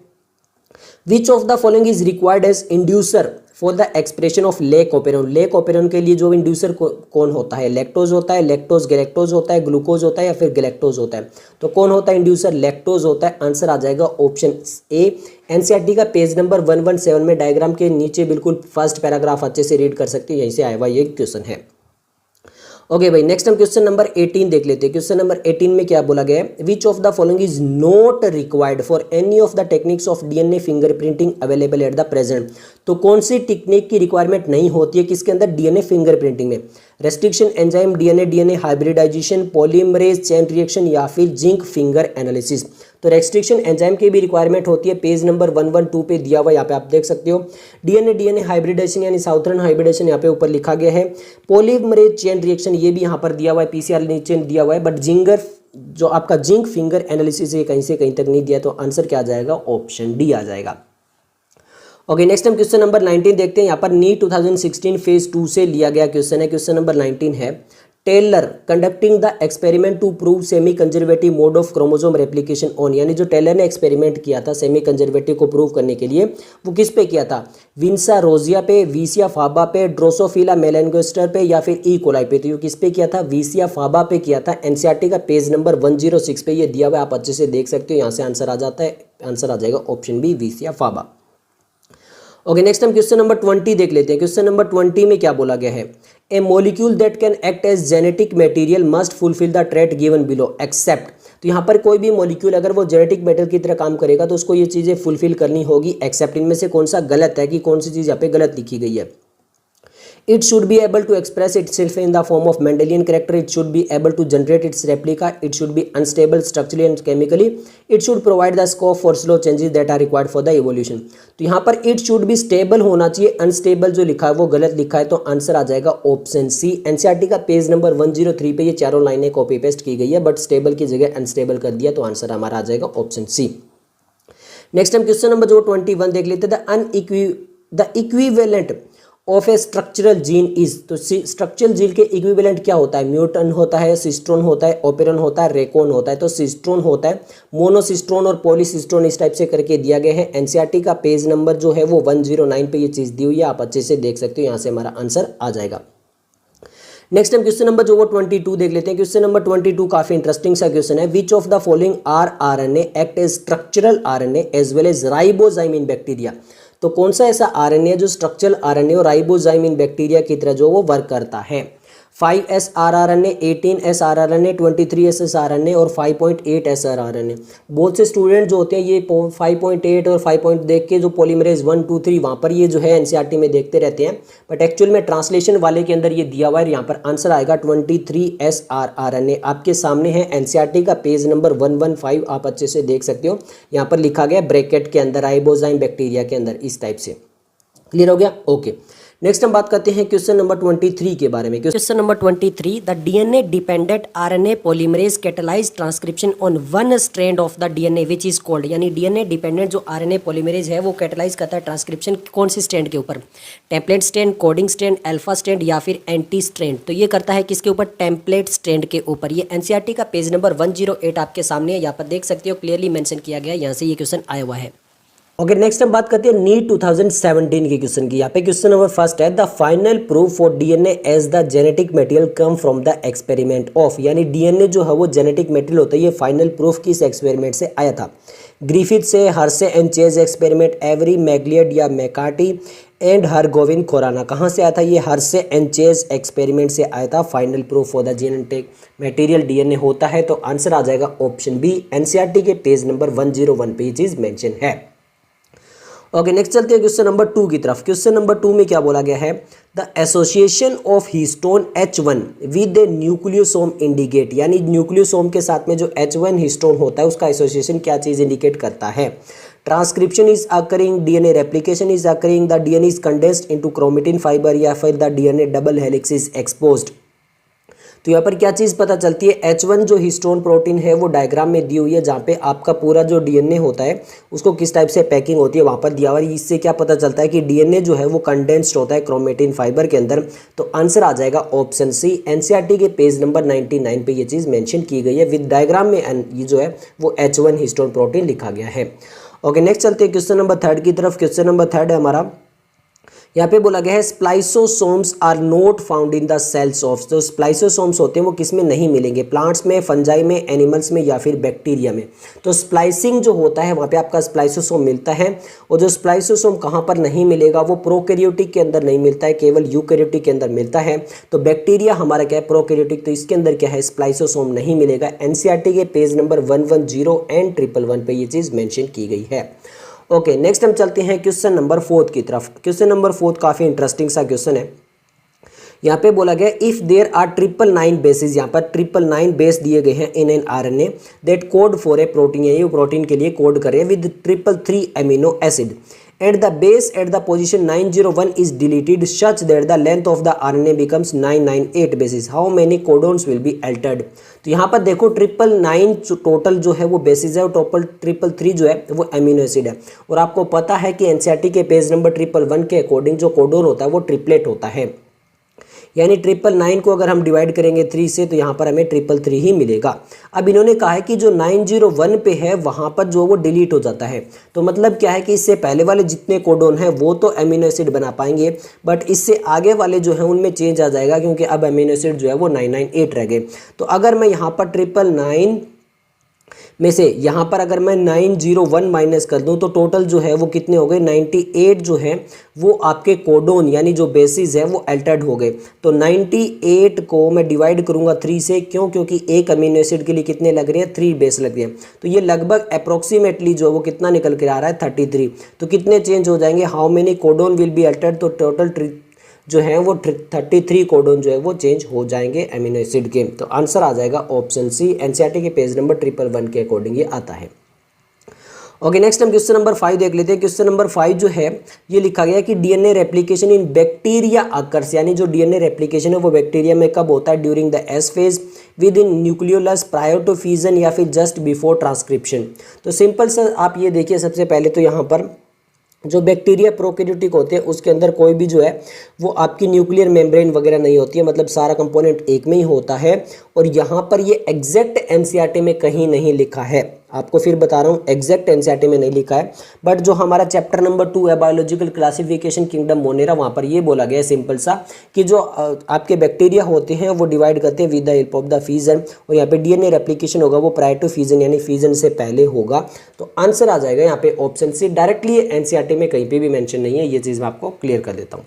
Which of the following is required as inducer for the expression of lac operon? Lac operon के लिए जो इंड्यूसर कौन होता है? लैक्टोज होता है, लैक्टोज गैलेक्टोज होता है, ग्लूकोज होता है या फिर गैलेक्टोज होता है? तो कौन होता है इंड्यूसर? लैक्टोज होता है। आंसर आ जाएगा ऑप्शन ए। एनसीईआरटी का पेज नंबर 117 में डायग्राम के नीचे बिल्कुल फर्स्ट पैराग्राफ अच्छे से रीड कर सकते हैं, यहीं से आया हुआ ये क्वेश्चन है। ओके भाई, नेक्स्ट हम क्वेश्चन नंबर 18 देख लेते हैं। क्वेश्चन नंबर 18 में क्या बोला गया है? Which of the following is not required for any of the techniques of DNA fingerprinting available at the present? तो कौन सी टेक्निक की रिक्वायरमेंट नहीं होती है किसके अंदर? डीएनए फिंगरप्रिंटिंग में। Restriction enzyme, DNA hybridisation, polymerase chain reaction या फिर जिंक फिंगर एनालिसिस। तो रेस्ट्रिक्शन एंजाइम की भी रिक्वायरमेंट होती है, पेज नंबर 112 पे दिया हुआ, यहाँ पे आप देख सकते हो। डीएनए हाइब्रिडेशन यानी साउथर्न हाइब्रिडेशन यहाँ पे ऊपर लिखा गया है। पॉलीमरेज चेन रिएक्शन ये भी यहाँ पर दिया हुआ है, पीसीआर नीचे दिया हुआ है, बट जिंगर जो आपका जिंक फिंगर एनालिसिस ये कहीं से कहीं तक नहीं दिया, तो आंसर क्या आ जाएगा, ऑप्शन डी आ जाएगा। ओके, नेक्स्ट हम क्वेश्चन नंबर 19 देखते हैं। यहाँ पर नीट 2016 फेज 2 से लिया गया क्वेश्चन है। क्वेश्चन नंबर 19 है, Taylor conducting the experiment to prove semi conservative mode of chromosome replication on, यानी जो टेलर ने एक्सपेरिमेंट किया था सेमी कंजर्वेटिव को प्रूव करने के लिए, वो किस पे किया था, विंसा रोजिया पे, विसिया फाबा पे, ड्रोसोफिला मेलेनगोस्टर पे, या फिर ई कोलाई पे। तो ये किस पे किया था, विसिया फाबा पे किया था। एनसीईआरटी का पेज नंबर 106 पे ये दिया हुआ है, आप अच्छे से देख सकते हो। यहाँ से आंसर आ जाता है, आंसर आ जाएगा ऑप्शन बी, विसिया फाबा। ओके, नेक्स्ट हम क्वेश्चन नंबर 20 देख लेते हैं। क्वेश्चन नंबर 20 में क्या बोला गया है, a molecule that can act as genetic material must fulfil the trait given below except. तो यहाँ पर कोई भी मॉलिक्यूल अगर वो जेनेटिक मटेरियल की तरह काम करेगा तो उसको ये चीज़ें फुलफिल करनी होगी, एक्सेप्ट। इनमें से कौन सा गलत है, कि कौन सी चीज़ यहाँ पे गलत लिखी गई है। It should be able to express itself in the form of Mendelian character. It should be able to generate its replica. It should be unstable structurally and chemically. It should provide the scope for slow changes that are required for the evolution. तो यहाँ पर it should be stable होना चाहिए, unstable जो लिखा है वो गलत लिखा है, तो आंसर आ जाएगा ऑप्शन सी। एनसीईआरटी का पेज नंबर 103 पे ये चारों लाइनें कॉपी पेस्ट की गई है, बट स्टेबल की जगह अनस्टेबल कर दिया, तो आंसर हमारा आ जाएगा ऑप्शन सी। नेक्स्ट हम क्वेश्चन नंबर जो 21 देख लेते हैं। The equivalent of A structural gene is, तो स्ट्रक्चरल जीन के इक्विवेलेंट क्या होता है, म्यूटन होता है, सिस्ट्रोन होता है, ओपेरन होता है, रेकोन होता है। तो सिस्ट्रोन होता है, मोनोसिस्ट्रोन और पॉलीसिस्ट्रोन इस टाइप से करके दिया गया है। एनसीईआरटी का पेज नंबर जो है वो 109 पे ये चीज़ दी हुई है, आप अच्छे से देख सकते हो। यहाँ से हमारा आंसर आ जाएगा। नेक्स्ट हम क्वेश्चन नंबर जो वो 22 देख लेते हैं। क्वेश्चन नंबर 22 काफी इंटरेस्टिंग सा क्वेश्चन है। Which of the following RNA act as structural RNA as well as ribozyme in bacteria. तो कौन सा ऐसा आरएनए जो स्ट्रक्चरल आरएनए और राइबोजाइम इन बैक्टीरिया की तरह जो वो वर्क करता है। 5s rRNA, 18s rRNA, 23s rRNA और 5.8s rRNA। बहुत से स्टूडेंट जो होते हैं ये 5.8 और 5 देख के जो पॉलीमरेज 1 2 3 वहाँ पर ये जो है एनसीईआरटी में देखते रहते हैं, बट एक्चुअल में ट्रांसलेशन वाले के अंदर ये दिया हुआ है। यहाँ पर आंसर आएगा 23s rRNA। आपके सामने है एनसीईआरटी का पेज नंबर 115, आप अच्छे से देख सकते हो। यहाँ पर लिखा गया ब्रैकेट के अंदर राइबोजाइम बैक्टीरिया के अंदर, इस टाइप से। क्लियर हो गया, ओके। नेक्स्ट हम बात करते हैं क्वेश्चन नंबर 23 के बारे में। Question number 23, the DNA dependent RNA polymerase catalyse transcription on one strand of the DNA which is called, यानी डीएनए डिपेंडेंट जो आरएनए पॉलीमरेज है वो कैटलाइज करता है ट्रांसक्रिप्शन कौन सी स्ट्रैंड के ऊपर, template strand, coding strand, alpha strand या फिर एंटी स्ट्रैंड। तो ये करता है किसके ऊपर, टेम्पलेट स्ट्रैंड के ऊपर। ये एनसीईआरटी का पेज नंबर 108 आपके सामने है, यहाँ पर देख सकते हो क्लियरली मेंशन किया गया है, यहाँ से ये क्वेश्चन आया हुआ है। ओके, नेक्स्ट हम बात करते हैं नीट 2017 के क्वेश्चन की। यहाँ पे क्वेश्चन नंबर फर्स्ट है, the final proof for DNA as the genetic material come from the experiment of, यानी डीएनए जो है वो जेनेटिक मटेरियल होता है, ये फाइनल प्रूफ किस एक्सपेरिमेंट से आया था। ग्रिफिथ से, Hershey and Chase experiment, Avery MacLeod या मैकार्टी एंड हरगोविन खोराना। कहाँ से आया था ये, हर्से एंड चेज एक्सपेरिमेंट से आया था। Final proof for the genetic material DNA होता है, तो आंसर आ जाएगा ऑप्शन बी। एनसीईआरटी के पेज नंबर 101 पे ये चीज मेंशन है। ओके, नेक्स्ट चलते हैं क्वेश्चन नंबर 2 की तरफ। क्वेश्चन नंबर 2 में क्या बोला गया है, the association of histone H1 with the nucleosome indicate, यानी न्यूक्लियोसोम के साथ में जो H1 हिस्टोन होता है उसका एसोसिएशन क्या चीज़ इंडिकेट करता है। Transcription is occurring, DNA replication is occurring, the DNA is condensed into chromatin fibre, या फिर the DNA double helix is exposed. तो यहाँ पर क्या चीज़ पता चलती है, H1 जो हिस्टोन प्रोटीन है वो डायग्राम में दी हुई है, जहाँ पे आपका पूरा जो डीएनए होता है उसको किस टाइप से पैकिंग होती है वहाँ पर दिया हुआ है। इससे क्या पता चलता है कि डीएनए जो है वो कंडेंस्ड होता है क्रोमेटिन फाइबर के अंदर, तो आंसर आ जाएगा ऑप्शन सी। एनसीईआरटी के पेज नंबर 99 पे ये चीज़ मेंशन की गई है, विद डायग्राम में ये जो है वो H1 हिस्टोन प्रोटीन लिखा गया है। ओके, नेक्स्ट चलते हैं क्वेश्चन नंबर 3 की तरफ। क्वेश्चन नंबर 3 है हमारा, यहाँ पे बोला गया है spliceosomes are not found in the cells of, जो स्प्लाइसोसोम्स होते हैं वो किस में नहीं मिलेंगे, प्लांट्स में, फंजाई में, एनिमल्स में या फिर बैक्टीरिया में। तो स्प्लाइसिंग जो होता है वहाँ पे आपका स्प्लाइसोसोम मिलता है, और जो स्प्लाइसोसोम कहाँ पर नहीं मिलेगा, वो प्रोकैरियोटिक के अंदर नहीं मिलता है, केवल यूकैरियोटिक के अंदर मिलता है। तो बैक्टीरिया हमारा क्या है, प्रोकैरियोटिक, तो इसके अंदर क्या है, स्प्लाइसोसोम नहीं मिलेगा। एनसीईआरटी के पेज नंबर 110 एंड 111 पे ये चीज़ मेंशन की गई है। ओके, नेक्स्ट हम चलते हैं क्वेश्चन नंबर 4 की तरफ। क्वेश्चन नंबर 4 काफ़ी इंटरेस्टिंग सा क्वेश्चन है। यहाँ पे बोला गया इफ देयर आर 999 बेसिस, यहाँ पर 999 बेस दिए गए हैं in an RNA that code for a protein, ये प्रोटीन के लिए कोड करे with 333 amino acid and the base at the position 901 is deleted such that the length of the RNA becomes 998 bases. How many codons will be altered? तो यहाँ पर देखो 999 total जो है वो बेसिस है और टोटल 333 जो है वो अमीनो एसिड है। और आपको पता है कि एनसीईआरटी के पेज नंबर 111 के अकॉर्डिंग जो कोडोन होता है वो ट्रिपलेट होता है, यानी 999 को अगर हम डिवाइड करेंगे 3 से तो यहाँ पर हमें 333 ही मिलेगा। अब इन्होंने कहा है कि जो 901 पे है वहाँ पर जो वो डिलीट हो जाता है, तो मतलब क्या है कि इससे पहले वाले जितने कोडोन हैं वो तो अमीनो एसिड बना पाएंगे, बट इससे आगे वाले जो हैं उनमें चेंज आ जाएगा क्योंकि अब अमीनो एसिड जो है वो 998 रह गए। तो अगर मैं यहाँ पर 999 में से यहाँ पर अगर मैं 901 माइनस कर दूँ तो टोटल जो है वो कितने हो गए, 98 जो है वो आपके कोडोन यानी जो बेसिस है वो अल्टर्ड हो गए। तो 98 को मैं डिवाइड करूँगा 3 से, क्यों, क्योंकि एक अमीनो एसिड के लिए कितने लग रहे हैं, 3 बेस लग रहे हैं। तो ये लगभग अप्रोक्सीमेटली जो है वो कितना निकल के आ रहा है, 33। तो कितने चेंज हो जाएंगे, how many codon will be altered, तो टोटल जो है वो 33 कोडोन जो है वो चेंज हो जाएंगे अमीनो एसिड के। तो आंसर आ जाएगा ऑप्शन सी, एनसीईआरटी के पेज नंबर 111 के अकॉर्डिंग ये आता है। ओके, नेक्स्ट हम क्वेश्चन नंबर 5 देख लेते हैं। क्वेश्चन नंबर 5 जो है ये लिखा गया कि डीएनए रेप्लिकेशन इन बैक्टीरिया अकर्स, यानी जो डीएनए रेप्लिकेशन है वो बैक्टीरिया में कब होता है, during the S phase within nucleolus prior to fusion या फिर जस्ट बिफोर ट्रांसक्रिप्शन। तो सिंपल सा आप ये देखिए, सबसे पहले तो यहाँ पर जो बैक्टीरिया प्रोकैरियोटिक होते हैं उसके अंदर कोई भी जो है वो आपकी न्यूक्लियर मेम्ब्रेन वगैरह नहीं होती है, मतलब सारा कंपोनेंट एक में ही होता है। और यहाँ पर ये एग्जैक्ट एनसीईआरटी में कहीं नहीं लिखा है, आपको फिर बता रहा हूँ, एग्जैक्ट एनसीईआरटी में नहीं लिखा है, बट जो हमारा चैप्टर नंबर 2 है बायोलॉजिकल क्लासिफिकेशन किंगडम मोनेरा, वहाँ पर ये बोला गया है सिंपल सा कि जो आपके बैक्टीरिया होते हैं वो डिवाइड करते हैं with the help of the fusion, और यहाँ पे डीएनए रेप्लिकेशन होगा वो प्रायर टू फ्यूजन यानी फ्यूजन से पहले होगा। तो आंसर आ जाएगा यहाँ पे ऑप्शन सी। डायरेक्टली एनसीईआरटी में कहीं पर भी मैंशन नहीं है, ये चीज़ मैं आपको क्लियर कर देता हूँ।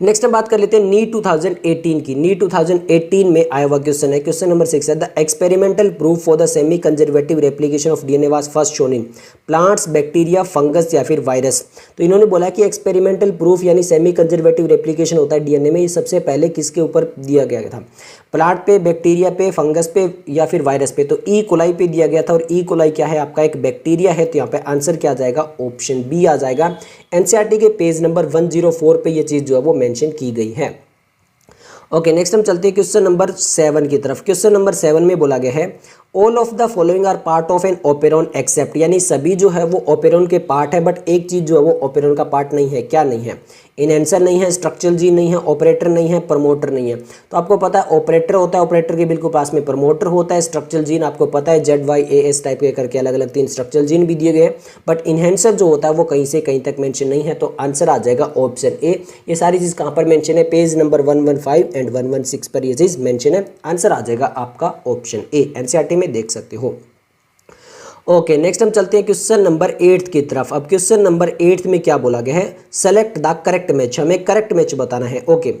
नेक्स्ट हम बात कर लेते हैं नीट 2018 की। नीट 2018 में आया हुआ क्वेश्चन है, क्वेश्चन नंबर 6 है the experimental proof for the semi conservative replication of DNA was first shown in plants, bacteria, fungus या फिर वायरस। तो इन्होंने बोला कि एक्सपेरिमेंटल प्रूफ यानी सेमी कंजर्वेटिव रेप्लिकेशन होता है डीएनए में, ये सबसे पहले किसके ऊपर दिया गया था, प्लांट पे, बैक्टीरिया पे, फंगस पे या फिर वायरस पे। तो ई कोलाई पे दिया गया था, और ई कोलाई क्या है, आपका एक बैक्टीरिया है। तो यहाँ पे आंसर क्या आ जाएगा, ऑप्शन बी आ जाएगा। एनसीईआरटी के पेज नंबर 104 पे ये चीज़ जो है वो मेंशन की गई है। ओके, नेक्स्ट हम चलते हैं क्वेश्चन नंबर 7 की तरफ। क्वेश्चन नंबर 7 में बोला गया है all of the following are part of an operon except, यानी सभी जो है वो ओपेरॉन के पार्ट है, बट एक चीज़ जो है वो ओपेरॉन का पार्ट नहीं है। क्या नहीं है, इनहेंसर नहीं है, स्ट्रक्चरल जीन नहीं है, ऑपरेटर नहीं है, प्रमोटर नहीं है। तो आपको पता है ऑपरेटर होता है, ऑपरेटर के बिल्कुल पास में प्रमोटर होता है, स्ट्रक्चरल जीन आपको पता है ZYAS टाइप के करके अलग अलग 3 स्ट्रक्चरल जीन भी दिए गए, बट इनहेंसर जो होता है वो कहीं से कहीं तक मेंशन नहीं है। तो आंसर आ जाएगा ऑप्शन ए। ये सारी चीज़ कहाँ पर मेंशन है, पेज नंबर 115 एंड 116 पर ये चीज़ मेंशन है। आंसर आ जाएगा आपका ऑप्शन ए, एनसीईआरटी में देख सकते हो। ओके, नेक्स्ट हम चलते हैं क्वेश्चन नंबर 8 की तरफ। अब क्वेश्चन नंबर 8 में क्या बोला गया है, सेलेक्ट द करेक्ट मैच, हमें करेक्ट मैच बताना है। ओके,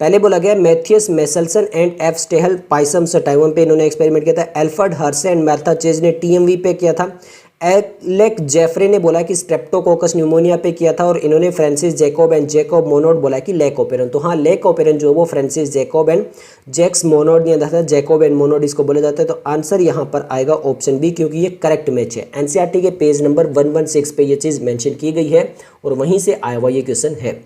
पहले बोला गया Matthew Meselson and F Stahl Pisum sativum पे इन्होंने एक्सपेरिमेंट किया था। Alfred Hershey and Martha Chase ने TMV पे किया था। एलेक जेफरे ने बोला कि स्ट्रेप्टोकोकस न्यूमोनिया पे किया था, और इन्होंने Francis Jacob and Jacob Monod बोला कि लेक ओपेरन। तो हाँ, लेक ओपेरन जो है वो Francis Jacob and Jacques Monod ने दिया था, जैकोब एंड मोनोड इसको बोला जाता है। तो आंसर यहाँ पर आएगा ऑप्शन बी, क्योंकि ये करेक्ट मैच है। एनसीईआरटी के पेज नंबर 116 पे ये चीज़ मेंशन की गई है और वहीं से आया हुआ ये क्वेश्चन है।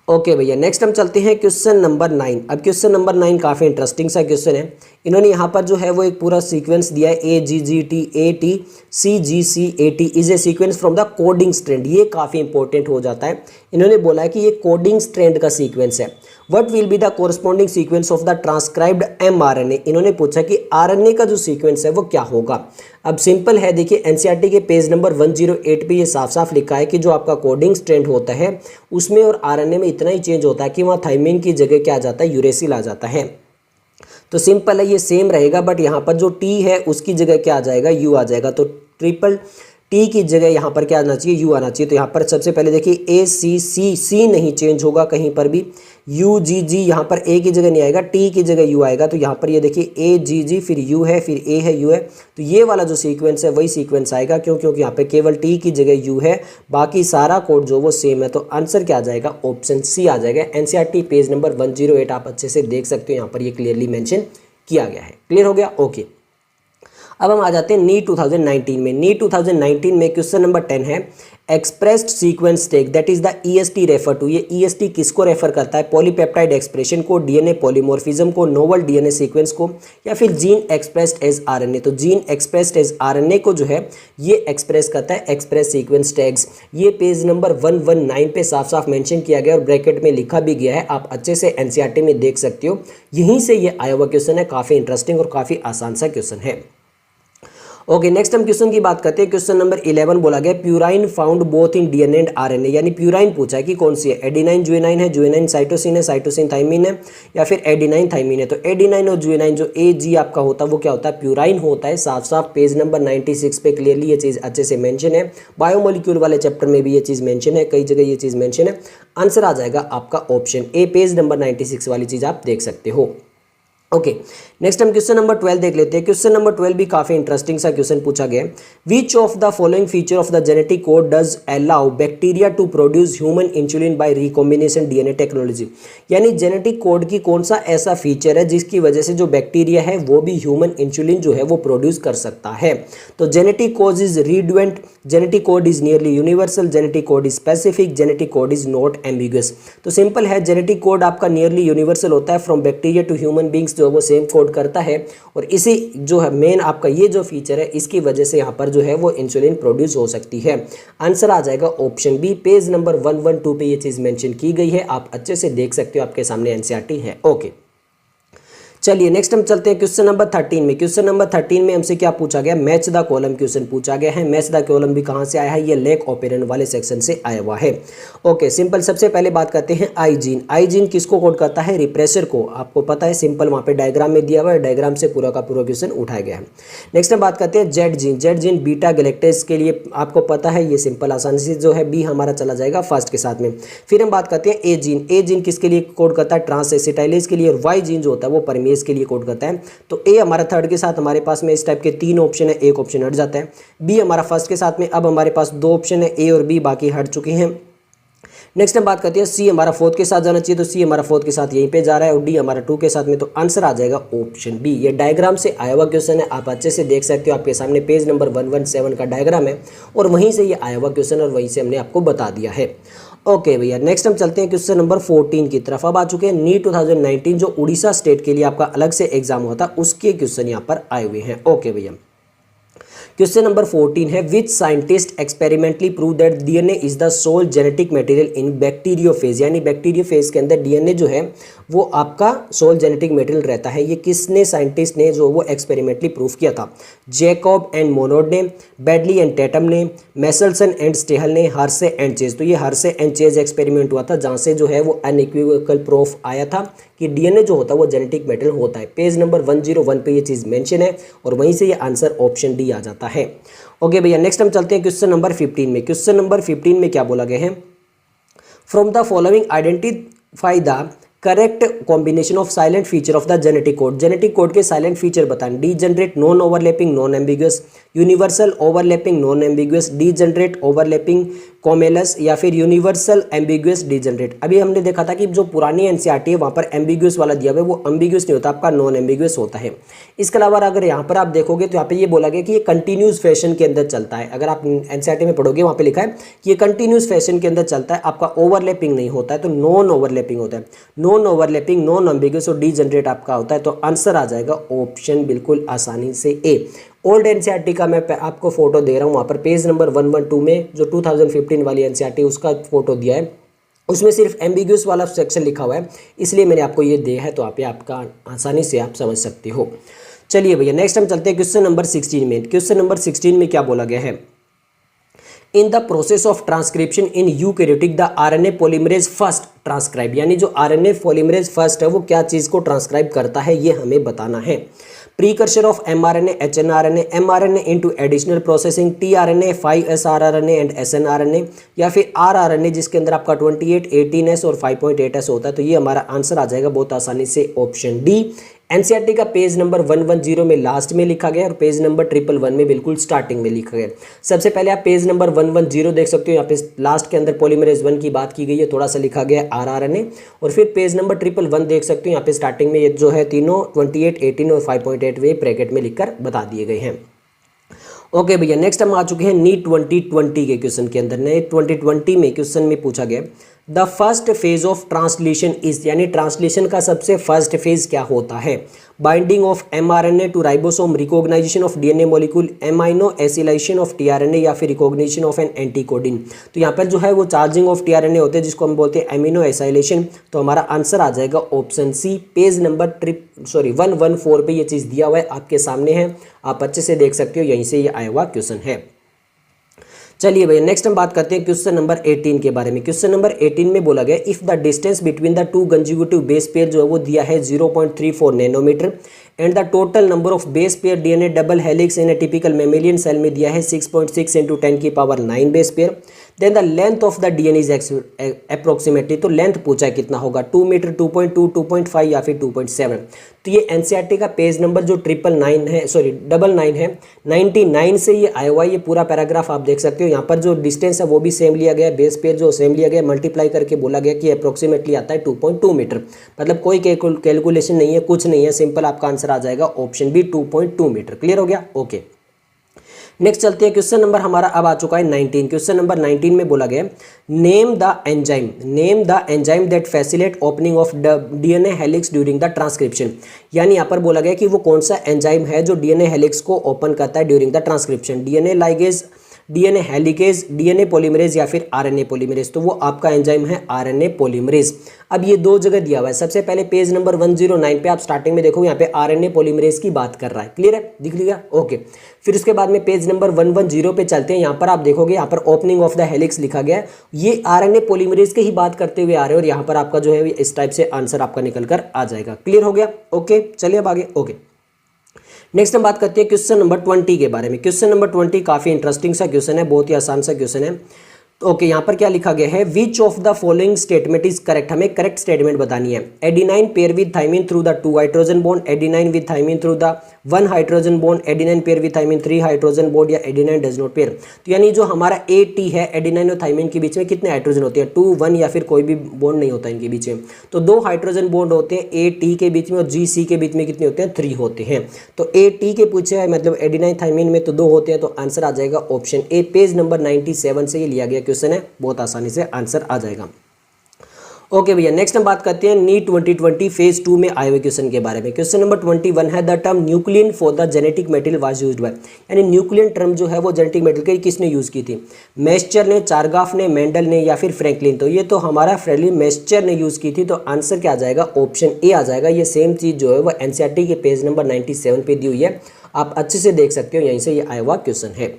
ओके भैया, नेक्स्ट हम चलते हैं क्वेश्चन नंबर 9। अब क्वेश्चन नंबर 9 काफ़ी इंटरेस्टिंग सा क्वेश्चन है। इन्होंने यहाँ पर जो है वो एक पूरा सीक्वेंस दिया है, AGGT-AT-CGC-AT is a sequence from the coding strand. ये काफ़ी इंपॉर्टेंट हो जाता है। इन्होंने बोला है कि ये कोडिंग स्ट्रैंड का सीक्वेंस है। What will be the corresponding sequence of the transcribed mRNA। इन्होंने पूछा कि RNA का जो सीक्वेंस है वो क्या होगा। अब सिंपल है, देखिए एनसीईआरटी के पेज नंबर 108 पे ये साफ साफ लिखा है कि जो आपका कोडिंग स्ट्रैंड होता है उसमें और RNA में इतना ही चेंज होता है कि वहाँ थाइमिन की जगह क्या आ जाता है, यूरेसिल आ जाता है। तो सिंपल है, ये सेम रहेगा, बट यहाँ पर जो T है उसकी जगह क्या आ जाएगा, U आ जाएगा। तो ट्रिपल T की जगह यहाँ पर क्या आना चाहिए, U आना चाहिए। तो यहाँ पर सबसे पहले देखिए ACC नहीं चेंज होगा कहीं पर भी। यू जी जी, यहाँ पर ए की जगह नहीं आएगा, टी की जगह यू आएगा। तो यहाँ पर ये देखिए ए जी जी, फिर यू है, फिर ए है, यू है। तो ये वाला जो सीक्वेंस है वही सीक्वेंस आएगा, क्यों? क्योंकि यहाँ पे केवल टी की जगह यू है, बाकी सारा कोड जो वो सेम है। तो आंसर क्या आ जाएगा? ऑप्शन सी आ जाएगा। एनसीईआरटी पेज नंबर 108 आप अच्छे से देख सकते हो, यहाँ पर ये क्लियरली मेंशन किया गया है। क्लियर हो गया? ओके। अब हम आ जाते हैं नीट 2019 में। नीट 2019 में क्वेश्चन नंबर 10 है, expressed sequence tag that is the EST refer to. ये ईएसटी किसको रेफर करता है? पॉलीपेप्टाइड एक्सप्रेशन को, डीएनए पॉलीमॉर्फिज्म को, नोवल डीएनए सीक्वेंस को, या फिर जीन एक्सप्रेस्ड एज आरएनए। तो जीन एक्सप्रेस्ड एज आरएनए को जो है ये एक्सप्रेस करता है एक्सप्रेस सीक्वेंस टैग्स। ये पेज नंबर 119 पे साफ साफ मेंशन किया गया और ब्रैकेट में लिखा भी गया है, आप अच्छे से एनसीईआरटी में देख सकते हो। यहीं से ये आया हुआ क्वेश्चन है, काफ़ी इंटरेस्टिंग और काफ़ी आसान सा क्वेश्चन है। ओके, नेक्स्ट हम क्वेश्चन की बात करते हैं। क्वेश्चन नंबर 11 बोला गया purine found both in DNA and RNA, यानी प्यूराइन पूछा है कि कौन सी है? एडेनाइन जुएनाइन है, जुएनाइन साइटोसिन है, साइटोसिन थाइमिन है, या फिर एडेनाइन थाइमिन है। तो एडेनाइन और जुएनाइन जो ए जी आपका होता है वो क्या होता है? प्यूराइन होता है। साफ साफ पेज नंबर 96 पे क्लियरली ये चीज़ अच्छे से मेंशन है। बायोमोलिक्यूल वाले चैप्टर में भी ये चीज़ मेंशन है, कई जगह ये चीज़ मेंशन है। आंसर आ जाएगा आपका ऑप्शन ए, पेज नंबर 96 वाली चीज़ आप देख सकते हो। ओके, नेक्स्ट हम क्वेश्चन नंबर 12 देख लेते हैं। क्वेश्चन नंबर 12 भी काफी इंटरेस्टिंग सा क्वेश्चन पूछा गया है। Which of the following feature of the genetic code does allow bacteria to produce human insulin by recombination DNA technology, यानी जेनेटिक कोड की कौन सा ऐसा फीचर है जिसकी वजह से जो बैक्टीरिया है वो भी ह्यूमन इंसुलिन जो है वो प्रोड्यूस कर सकता है? तो genetic code is redundant, genetic code is nearly universal, genetic code is specific, genetic code is not ambiguous. तो सिंपल है, जेनेटिक कोड आपका नियरली यूनिवर्सल होता है, from bacteria to human beings जो है वो सेम कोड करता है, और इसी जो है मेन आपका ये जो फीचर है इसकी वजह से यहाँ पर जो है वो इंसुलिन प्रोड्यूस हो सकती है। आंसर आ जाएगा ऑप्शन बी, पेज नंबर 112 पे ये चीज़ मेंशन की गई है, आप अच्छे से देख सकते हो, आपके सामने एनसीईआरटी है। ओके, चलिए नेक्स्ट हम चलते हैं क्वेश्चन नंबर 13 में। क्वेश्चन नंबर 13 में हमसे क्या पूछा गया? मैच द कॉलम क्वेश्चन पूछा गया है। मैच द कॉलम भी कहाँ से आया है? ये लैक ओपेरन वाले सेक्शन से आया हुआ है। ओके, सिंपल, सबसे पहले बात करते हैं आई जीन। आई जीन किसको कोड करता है? रिप्रेसर को। आपको पता है, सिंपल वहाँ पे डायग्राम में दिया हुआ है, डायग्राम से पूरा का पूरा क्वेश्चन उठाया गया है। नेक्स्ट हम बात करते हैं Z gene. Z gene beta galactosidase के लिए आपको पता है, ये सिंपल आसानी से जो है बी हमारा चला जाएगा फर्स्ट के साथ में। फिर हम बात करते हैं ए जीन। ए जीन किसके लिए कोड करता है? ट्रांस एसिटाइलेज के लिए। और वाई जीन जो होता है वो परमेज के लिए कोड करता है। तो ए हमारा थर्ड के साथ हमारे पास में इस टाइप के 3 ऑप्शन है, एक ऑप्शन हट जाता है। बी हमारा फर्स्ट के साथ में, अब हमारे पास 2 ऑप्शन है, ए और बी बाकी हट चुके हैं। नेक्स्ट हम बात करते हैं सी हमारा फोर्थ के साथ जाना चाहिए, तो सी हमारा फोर्थ के साथ यहीं पे जा रहा है, और डी हमारा 2 के साथ में। तो आंसर आ जाएगा ऑप्शन बी। ये डायग्राम से आया हुआ क्वेश्चन है, आप अच्छे से देख सकते हो, आपके सामने पेज नंबर 117 का डायग्राम है, और वहीं से ये आया हुआ क्वेश्चन और वहीं से हमने आपको बता दिया है। ओके भैया, नेक्स्ट हम चलते हैं क्वेश्चन नंबर 14 की तरफ। अब आ चुके हैं नीट 2019 जो उड़ीसा स्टेट के लिए आपका अलग से एग्जाम हुआ था, उसके क्वेश्चन यहाँ पर आए हुए हैं। ओके भैया, क्वेश्चन नंबर 14 है which scientist experimentally prove that DNA is the sole genetic material in bacteriophage, यानी बैक्टीरियोफेज के अंदर डीएनए जो है वो आपका सोल जेनेटिक मटेरियल रहता है। ये किसने, साइंटिस्ट ने जो वो एक्सपेरिमेंटली प्रूव किया था? जैकब एंड मोनोड ने, बेडली एंड टेटम ने, मेसलसन एंड स्टेहल ने, हार्से एंड चेज। तो ये हार्से एंड चेज एक्सपेरिमेंट हुआ था जहाँ से जो है वो अनइक्विवोकल प्रूफ आया था कि डीएनए जो होता है वो जेनेटिक मटेरियल होता है। पेज नंबर 101 पे ये चीज़ मेंशन है, और वहीं से ये आंसर ऑप्शन डी आ जाता है। ओके भैया, नेक्स्ट हम चलते हैं क्वेश्चन नंबर 15 में। क्वेश्चन नंबर 15 में क्या बोला गया है? From the following identify the correct combination of salient feature of the genetic code. Genetic code के साइलेंट फीचर बताएं। Degenerate, non overlapping, non ambiguous, universal overlapping, non ambiguous, degenerate overlapping, commaless, या फिर universal ambiguous degenerate. अभी हमने देखा था कि जो पुरानी एनसीईआरटी है वहाँ पर एम्बिगुअस वाला दिया हुआ है, वो एम्बिगुअस नहीं होता, आपका नॉन एम्बिगुअस होता है। इसके अलावा अगर यहाँ पर आप देखोगे तो यहाँ पे ये बोला गया कि ये कंटिन्यूस फैशन के अंदर चलता है। अगर आप एनसीईआरटी में पढ़ोगे वहाँ पे लिखा है कि ये कंटिन्यूस फैशन के अंदर चलता है, आपका ओवरलैपिंग नहीं होता है, तो नॉन ओवरलैपिंग होता है। नॉन ओवरलैपिंग, नॉन एम्बिगुअस और डीजनरेट आपका होता है। तो आंसर आ जाएगा ऑप्शन बिल्कुल आसानी से ए। ओल्ड एनसीईआरटी का मैं आपको फोटो दे रहा हूँ, वहाँ पर पेज नंबर 112 में जो 2015 वाली एनसीईआरटी उसका फोटो दिया है, उसमें सिर्फ एम्बिगुअस वाला सेक्शन लिखा हुआ है, इसलिए मैंने आपको ये दिया है, तो आप ये आपका आसानी से आप समझ सकते हो। चलिए भैया, नेक्स्ट हम चलते हैं क्वेश्चन नंबर 16 में। क्वेश्चन नंबर 16 में क्या बोला गया है? In the process of transcription in eukaryotic the RNA polymerase first transcribe, यानी जो आरएनए पॉलीमरेज फर्स्ट है वो क्या चीज़ को ट्रांसक्राइब करता है ये हमें बताना है। Precursor of mRNA, hnRNA, mRNA into additional processing, tRNA, 5sRNA and snRNA, या फिर rRNA जिसके अंदर आपका 28, 18s और 5.8s होता है। तो ये हमारा आंसर आ जाएगा बहुत आसानी से ऑप्शन डी। एनसीईआरटी का पेज नंबर 110 में लास्ट में लिखा गया और पेज नंबर 111 में बिल्कुल स्टार्टिंग में लिखा गया। सबसे पहले आप पेज नंबर 110 देख सकते हो, यहाँ पे लास्ट के अंदर पॉलीमरेज 1 की बात की गई है, थोड़ा सा लिखा गया है rRNA। और फिर पेज नंबर 111 देख सकते हो, यहाँ पे स्टार्टिंग में ये जो है तीनों 28, 18 और 5.8 वे ब्रैकेट में लिखकर बता दिए गए हैं। ओके भैया, नेक्स्ट हम आ चुके हैं नीट 2020 के क्वेश्चन के अंदर। नीट 2020 में क्वेश्चन में पूछा गया the first phase of translation is, यानी ट्रांसलेशन का सबसे फर्स्ट फेज क्या होता है? Binding of mRNA to ribosome, recognisation of DNA molecule, amino acylation of tRNA, या फिर रिकॉग्निशन ऑफ एन एंटीकोडिन। तो यहाँ पर जो है वो चार्जिंग ऑफ टीआरएनए होते हैं जिसको हम बोलते हैं एमिनो एसाइलेशन। तो हमारा आंसर आ जाएगा ऑप्शन सी। पेज नंबर 114 पे ये चीज़ दिया हुआ है, आपके सामने है, आप अच्छे से देख सकते हो, यहीं से ये आया हुआ क्वेश्चन है। चलिए भैया, नेक्स्ट हम बात करते हैं क्वेश्चन नंबर 18 के बारे में। क्वेश्चन नंबर 18 में बोला गया if the distance between the two consecutive base pair जो है वो दिया है 0.34 nanometre and the total number of base pair DNA double helix in a typical mammalian cell में दिया है 6.6 × 10⁻9 base pair, then the length of the DNA is approximately. तो length पूछा है कितना होगा, 2 मीटर, 2.2, 2.5 या फिर 2.7। तो ये एनसीईआरटी का पेज नंबर जो 999 है, सॉरी 99 है, 99 से ये आया हुआ है। ये पूरा पैराग्राफ आप देख सकते हो। यहाँ पर जो डिस्टेंस है वो भी सेम लिया गया है, बेस पेयर जो सेम लिया गया, मल्टीप्लाई करके बोला गया कि अप्रोक्सीमेटली आता है 2.2 मीटर। मतलब कोई कैलकुलेशन नहीं है, कुछ नहीं है, सिंपल आपका आंसर आ जाएगा ऑप्शन बी 2.2 मीटर। क्लियर हो गया? ओके, नेक्स्ट चलते हैं। क्वेश्चन नंबर हमारा अब आ चुका है 19। क्वेश्चन नंबर 19 में बोला गया name the enzyme that facilitate opening of DNA helix during the transcription. यानी यहाँ पर बोला गया कि वो कौन सा एंजाइम है जो डीएनए हेलिक्स को ओपन करता है during the transcription. DNA ligase, DNA helicase, DNA polymerase या फिर आरएनए पॉलीमरेज। तो वो आपका एंजाइम है आरएनए पॉलीमरेज। अब ये दो जगह दिया हुआ है। सबसे पहले पेज नंबर 109 पे आप स्टार्टिंग में देखो, यहाँ पे आरएनए पॉलीमरेज की बात कर रहा है। क्लियर है? दिख लिया? ओके। फिर उसके बाद में पेज नंबर 110 पे चलते हैं। यहाँ पर आप देखोगे, यहाँ पर ओपनिंग ऑफ द हेलिक्स लिखा गया है। ये आरएनए पॉलीमरेज की ही बात करते हुए आ रहे हैं और यहाँ पर आपका जो है इस टाइप से आंसर आपका निकल कर आ जाएगा। क्लियर हो गया? ओके, चलिए अब आगे। ओके, नेक्स्ट हम बात करते हैं क्वेश्चन नंबर 20 के बारे में। क्वेश्चन नंबर 20 काफ़ी इंटरेस्टिंग सा क्वेश्चन है, बहुत ही आसान सा क्वेश्चन है। तो ओके, यहाँ पर क्या लिखा गया है, which of the following statement is correct. हमें करेक्ट स्टेटमेंट बतानी है। Adenine pair with thymine through the 2 hydrogen bond, adenine with thymine through the 1 hydrogen bond, adenine pair with thymine 3 hydrogen bond, या एडिनाइन डज नॉट पेयर। तो यानी जो हमारा AT है, adenine और थाइमिन के बीच में कितने हाइड्रोजन होते हैं? 2, 1 या फिर कोई भी बॉन्ड नहीं होता इनके बीच में। तो 2 हाइड्रोजन बॉन्ड होते हैं AT के बीच में और GC के बीच में कितने होते हैं? 3 होते हैं। तो AT के पूछे है, मतलब एडिनाइन थाइमिन में तो 2 होते हैं। तो आंसर आ जाएगा ऑप्शन ए। पेज नंबर 97 से ये लिया गया क्वेश्चन है, बहुत आसानी से आंसर आ जाएगा। ओके भैया, नेक्स्ट हम बात करते हैं नीट 2020 फेज 2 में आए हुए क्वेश्चन के बारे में। क्वेश्चन नंबर 21 है, the term nucleon for the genetic material was used by. यानी न्यूक्लियन टर्म जो है वो जेनेटिक मटेरियल के किसने यूज की थी? मैस्चर ने, चारगाफ ने, मेंडल ने, या फिर फ्रैंकलिन। तो ये तो हमारा फ्रेडली मैस्चर ने यूज की थी। तो आंसर क्या आ जाएगा? ऑप्शन ए आ जाएगा। ये सेम चीज जो है वो एनसीईआरटी के पेज नंबर 97 पे दी हुई है, आप अच्छे से देख सकते हो, यहीं से ये आया हुआ क्वेश्चन है।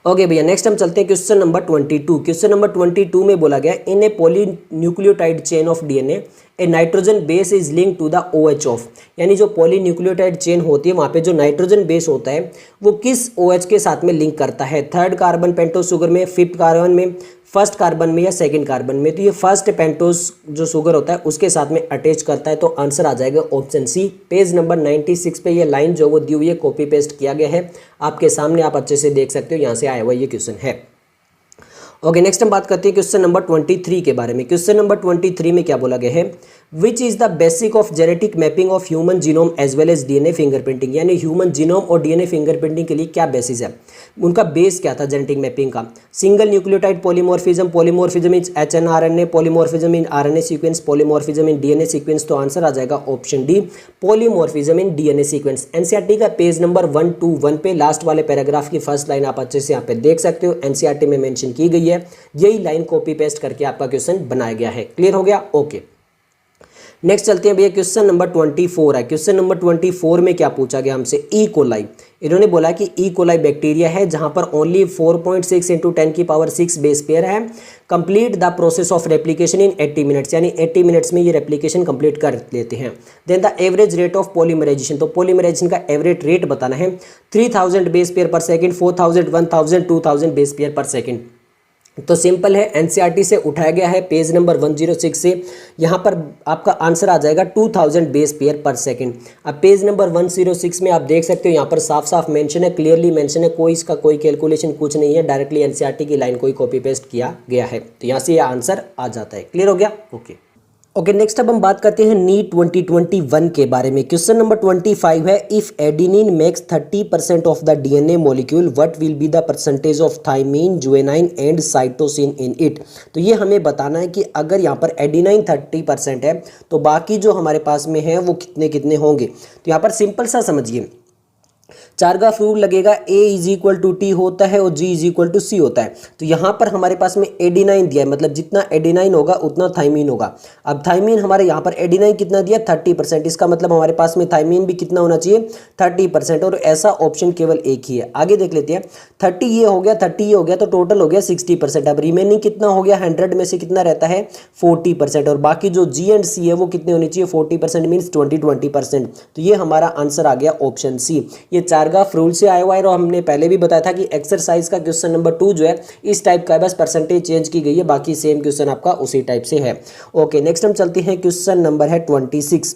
ओके भैया, नेक्स्ट हम चलते हैं क्वेश्चन नंबर 22। क्वेश्चन नंबर 22 में बोला गया in a polynucleotide chain of DNA a nitrogen base is link to the OH of. यानी जो पॉलीन्यूक्लियोटाइड चेन होती है वहाँ पे जो नाइट्रोजन बेस होता है वो किस OH के साथ में लिंक करता है? 3rd कार्बन पेंटोस शुगर में, 5th कार्बन में, 1st कार्बन में, या 2nd कार्बन में? तो ये 1st पेंटोस जो शुगर होता है उसके साथ में अटैच करता है। तो आंसर आ जाएगा ऑप्शन सी। पेज नंबर 96 पे ये लाइन जो वो दी हुई है, कॉपी पेस्ट किया गया है आपके सामने, आप अच्छे से देख सकते हो, यहाँ से आया हुआ ये क्वेश्चन है। ओके, नेक्स्ट हम बात करते हैं क्वेश्चन नंबर 23 के बारे में। क्वेश्चन नंबर 23 में क्या बोला गया है, which is the basic of genetic mapping of human genome as well as DNA fingerprinting. यानी ह्यूमन जीनोम और डीएनए फिंगरप्रिंटिंग के लिए क्या बेसिस है, उनका बेस क्या था जेनेटिक मैपिंग का? Single nucleotide polymorphism, polymorphism in HNRNA, polymorphism in RNA sequence, polymorphism in DNA sequence. तो आंसर आ जाएगा option D, polymorphism in DNA sequence. NCERT का पेज नंबर 121 पे लास्ट वाले पैराग्राफ की फर्स्ट लाइन आप अच्छे से यहाँ पे देख सकते हो, एनसीईआरटी में मेंशन की गई है। यही लाइन कॉपी पेस्ट करके आपका क्वेश्चन बनाया गया है। क्लियर हो गया? ओके, नेक्स्ट चलते हैं भैया, क्वेश्चन नंबर 24 है। क्वेश्चन नंबर 24 में क्या पूछा गया हमसे, ई कोलाई। इन्होंने बोला कि ई कोलाई बैक्टीरिया है जहां पर ओनली 4.6 × 10⁶ बेस पेयर है। Complete the process of replication in 80 minutes, यानी 80 मिनट्स में ये रेप्लिकेशन कंप्लीट कर लेते हैं। Then the average rate of polymerisation, तो पॉलीमराइजेशन का एवरेज रेट बताना है। 3000 base pair per second, 4000, 1000, 2000 base pair per second. तो सिंपल है, एनसीईआरटी से उठाया गया है पेज नंबर 106 से। यहाँ पर आपका आंसर आ जाएगा 2000 बेस पेयर पर सेकंड। अब पेज नंबर 106 में आप देख सकते हो, यहाँ पर साफ साफ मेंशन है, क्लियरली मेंशन है, कोई इसका कोई कैलकुलेशन कुछ नहीं है, डायरेक्टली एनसीईआरटी की लाइन को ही कॉपी पेस्ट किया गया है। तो यहाँ से ये आंसर आ जाता है। क्लियर हो गया? ओके, नेक्स्ट अब हम बात करते हैं नीट 2021 के बारे में। क्वेश्चन नंबर 25 है, if adenine makes 30% of the DNA molecule what will be the percentage of thymine, guanine and cytosine in it. तो ये हमें बताना है कि अगर यहाँ पर एडेनाइन 30% है तो बाकी जो हमारे पास में है वो कितने कितने होंगे। तो यहाँ पर सिंपल सा समझिए, चार का रूल लगेगा, A = T होता है और G = C होता है। तो यहाँ पर हमारे पास में एडेनाइन दिया है, मतलब जितना एडेनाइन होगा उतना थाइमीन होगा। अब थाइमीन हमारे यहाँ पर एडेनाइन कितना दिया, 30%, इसका मतलब हमारे पास में थाइमीन भी कितना होना चाहिए, 30%, और ऐसा ऑप्शन केवल एक ही है। आगे देख लेते हैं, 30 ये हो गया, 30 ये हो गया, तो टोटल हो गया 60%। अब रिमेनिंग कितना हो गया, 100 में से कितना रहता है, 40%, और बाकी जो G एंड C है वो कितने होने चाहिए, 40% मीन्स 20%। तो ये हमारा आंसर आ गया ऑप्शन सी। ये चार का रूल से आया हुआ है, और हमने पहले भी बताया था कि एक्सरसाइज का क्वेश्चन नंबर 2 जो है इस टाइप का है, बस परसेंटेज चेंज की गई है, बाकी सेम क्वेश्चन आपका उसी टाइप से है। ओके, नेक्स्ट हम चलते हैं, क्वेश्चन नंबर है 26।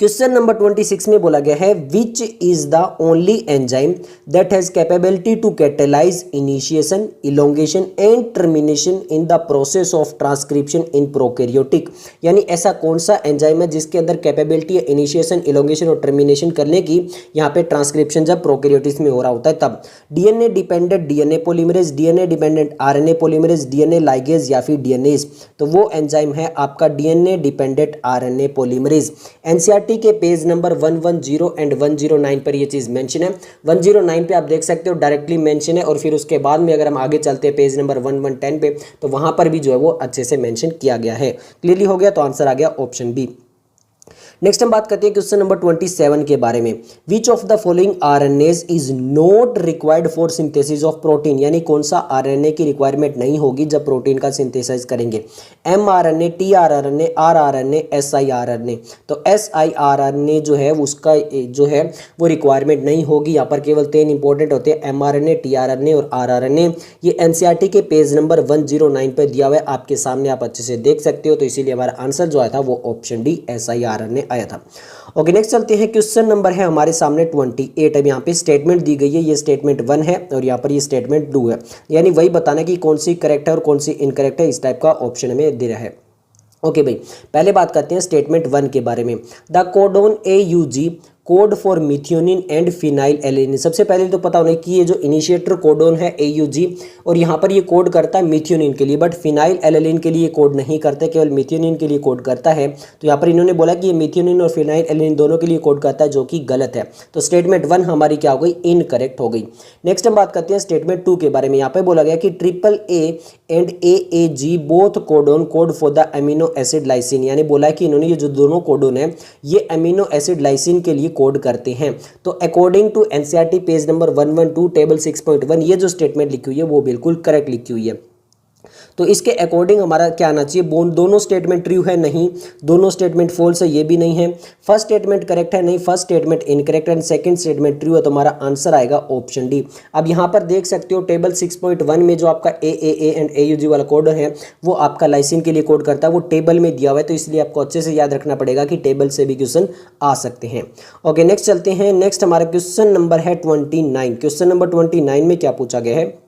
क्वेश्चन नंबर 26 में बोला गया है, which is the only enzyme that has capability to catalyse initiation, elongation and termination in the process of transcription in prokaryotic. यानी ऐसा कौन सा एंजाइम है जिसके अंदर कैपेबिलिटी है इनिशिएशन, इलोंगेशन और टर्मिनेशन करने की, यहाँ पे ट्रांसक्रिप्शन जब प्रोकैरियोटिक्स में हो रहा होता है तब। DNA dependent DNA polymerase, DNA dependent RNA polymerase, DNA ligase या फिर डीएनएज। तो वो एंजाइम है आपका DNA dependent RNA polymerase. NCERT के पेज नंबर 110 एंड 109 पर ये चीज मेंशन है। 109 पे आप देख सकते हो डायरेक्टली मेंशन है, और फिर उसके बाद में अगर हम आगे चलते हैं पेज नंबर 110 पे, तो वहां पर भी जो है वो अच्छे से मेंशन किया गया है। क्लियरली हो गया? तो आंसर आ गया ऑप्शन बी। नेक्स्ट हम बात करते हैं क्वेश्चन नंबर 27 के बारे में। विच of the following RNase is not required for synthesis of protein, यानी कौन सा आरएनए की रिक्वायरमेंट नहीं होगी जब प्रोटीन का सिंथेसाइज करेंगे। mRNA, tRNA, rRNA, siRNA। तो siRNA जो है उसका जो है वो रिक्वायरमेंट नहीं होगी। यहाँ पर केवल 3 इंपॉर्टेंट होते हैं, mRNA, tRNA और rRNA। ये एनसीईआरटी के पेज नंबर 109 पर दिया हुआ है, आपके सामने आप अच्छे से देख सकते हो। तो इसीलिए हमारा आंसर जो आया था वो ऑप्शन डी siRNA आया था। ओके, नेक्स्ट चलते हैं, क्वेश्चन नंबर है हमारे सामने 28। अब यहाँ पे स्टेटमेंट दी गई है, ये स्टेटमेंट 1 है और यहाँ पर ये स्टेटमेंट 2 है, यानी वही बताना कि कौन सी करेक्ट है और कौन सी इनकरेक्ट है, इस टाइप का ऑप्शन हमें दे रहा है। ओके भाई, पहले बात करते हैं स्टेटमेंट 1 के बारे में। The codon AUG code for methionine and phenyl alanine. सबसे पहले तो पता होना कि ये जो इनिशिएटर कोडोन है AUG, और यहाँ पर ये कोड करता है मिथियोनिन के लिए, बट फिनाइल एलेनिन के लिए कोड नहीं करता, केवल मिथियोनिन के लिए कोड करता है। तो यहाँ पर इन्होंने बोला कि ये मिथियोनिन और फिनाइल एलेनिन दोनों के लिए कोड करता है, जो कि गलत है। तो स्टेटमेंट 1 हमारी क्या हो गई, इनकरेक्ट हो गई। नेक्स्ट हम बात करते हैं स्टेटमेंट 2 के बारे में। यहाँ पर बोला गया कि AAA and AAG both codon code for the amino acid lysine, यानी बोला है कि इन्होंने ये जो दोनों कोडोन है ये अमीनो एसिड लाइसिन के लिए कोड करते हैं। तो according to NCERT page number 112 table 6.1 ये जो स्टेटमेंट लिखी हुई है वो बिल्कुल करेक्ट लिखी हुई है। तो इसके अकॉर्डिंग हमारा क्या आना चाहिए, दोनों स्टेटमेंट ट्रू है, नहीं, दोनों स्टेटमेंट फॉल्स है, ये भी नहीं है। फर्स्ट स्टेटमेंट करेक्ट है, नहीं, फर्स्ट स्टेटमेंट इनकरेक्ट है, सेकंड स्टेटमेंट ट्रू है। तो हमारा आंसर आएगा ऑप्शन डी। अब यहाँ पर देख सकते हो टेबल 6.1 में जो आपका AAA एंड AUG वाला कोड है वो आपका लाइसिन के लिए कोड करता है, वो टेबल में दिया हुआ है। तो इसलिए आपको अच्छे से याद रखना पड़ेगा कि टेबल से भी क्वेश्चन आ सकते हैं। ओके, नेक्स्ट चलते हैं। नेक्स्ट हमारा क्वेश्चन नंबर है 29। क्वेश्चन नंबर 29 में क्या पूछा गया है,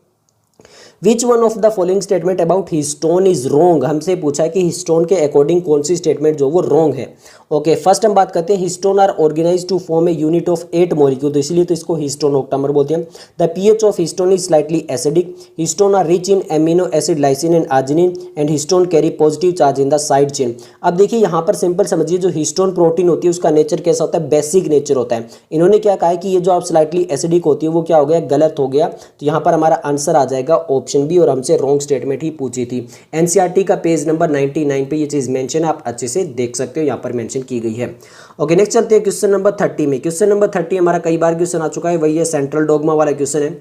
which one of the following statement about histone is wrong. हमसे पूछा है कि हिस्टोन के अकॉर्डिंग कौन सी स्टेटमेंट जो वो रॉन्ग है। ओके, फर्स्ट हम बात करते हैं, histone are organise to form a unit of 8 molecule, तो इसलिए तो इसको हिस्टोन ऑक्टामर बोलते हैं। The pH of histone is slightly acidic, histone are rich in amino acid lysine and arginine and histone carry positive charge in the side chain. अब देखिए यहाँ पर सिंपल समझिए, जो हिस्टोन प्रोटीन होती है उसका नेचर कैसा होता है, बेसिक नेचर होता है। इन्होंने क्या कहा है कि ये जो आप स्लाइटली एसिडिक होती है वो क्या हो गया, गलत हो गया। तो यहाँ पर हमारा आंसर आ जाएगा ऑप्शन ऑप्शन बी और हमसे रॉन्ग स्टेटमेंट ही पूछी थी। एनसीईआरटी का पेज नंबर 99 पे ये चीज़ मेंशन है, आप अच्छे से देख सकते हो, यहाँ पर मेंशन की गई है। ओके नेक्स्ट चलते हैं क्वेश्चन नंबर 30 में। क्वेश्चन नंबर 30 हमारा कई बार क्वेश्चन आ चुका है, वही है सेंट्रल डोगमा वाला क्वेश्चन है।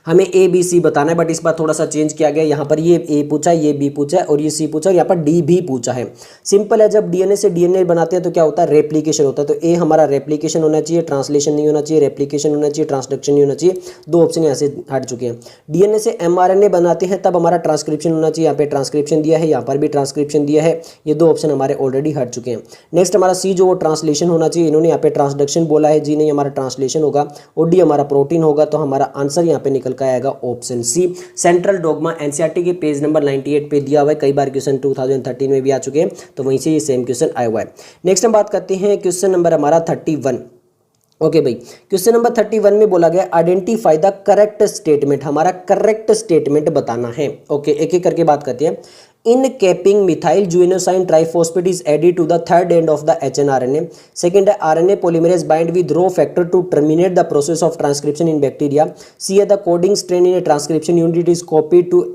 हमें ए बी सी बताना है, बट इस बार थोड़ा सा चेंज किया गया। यहाँ पर ये ए पूछा है, ये बी पूछा है और ये सी पूछा है, यहाँ पर डी भी पूछा है। सिंपल है, जब डीएनए से डीएनए बनाते हैं तो क्या होता है, रेप्लिकेशन होता है। तो ए हमारा रेप्लिकेशन होना चाहिए, ट्रांसलेशन नहीं होना चाहिए, रेप्लिकेशन होना चाहिए, ट्रांसडक्शन नहीं होना चाहिए। दो ऑप्शन यहाँ से हट चुके हैं। डीएनए से एमआरएनए बनाते हैं तब हमारा ट्रांसक्रिप्शन होना चाहिए, यहाँ पे ट्रांसक्रिप्शन दिया है, यहाँ पर भी ट्रांसक्रिप्शन दिया है। ये दो ऑप्शन हमारे ऑलरेडी हट चुके हैं। नेक्स्ट हमारा सी जो वो ट्रांसलेशन होना चाहिए, इन्होंने यहाँ पे ट्रांसडक्शन बोला है, जी नहीं हमारा ट्रांसलेशन होगा। और डी हमारा प्रोटीन होगा, तो हमारा आंसर यहाँ पे निकल कर आएगा option C central dogma. NCERT के पेज नंबर 98 पे दिया हुआ है, कई बार क्वेश्चन 2013 में भी आ चुके हैं, तो वहीं से ये सेम क्वेश्चन आया हुआ है। नेक्स्ट हम बात करते हैं क्वेश्चन नंबर हमारा 31। ओके भाई, क्वेश्चन नंबर 31 में बोला गया आइडेंटिफाई द करेक्ट स्टेटमेंट, हमारा करेक्ट स्टेटमेंट बताना है। ओके एक एक करके बात करते हैं। In capping methyl guanosine triphosphate is added to the third end of the hnRNA. Second है RNA polymerase bind with rho factor to terminate the process of transcription in bacteria. C है the coding strand in a transcription unit is copied to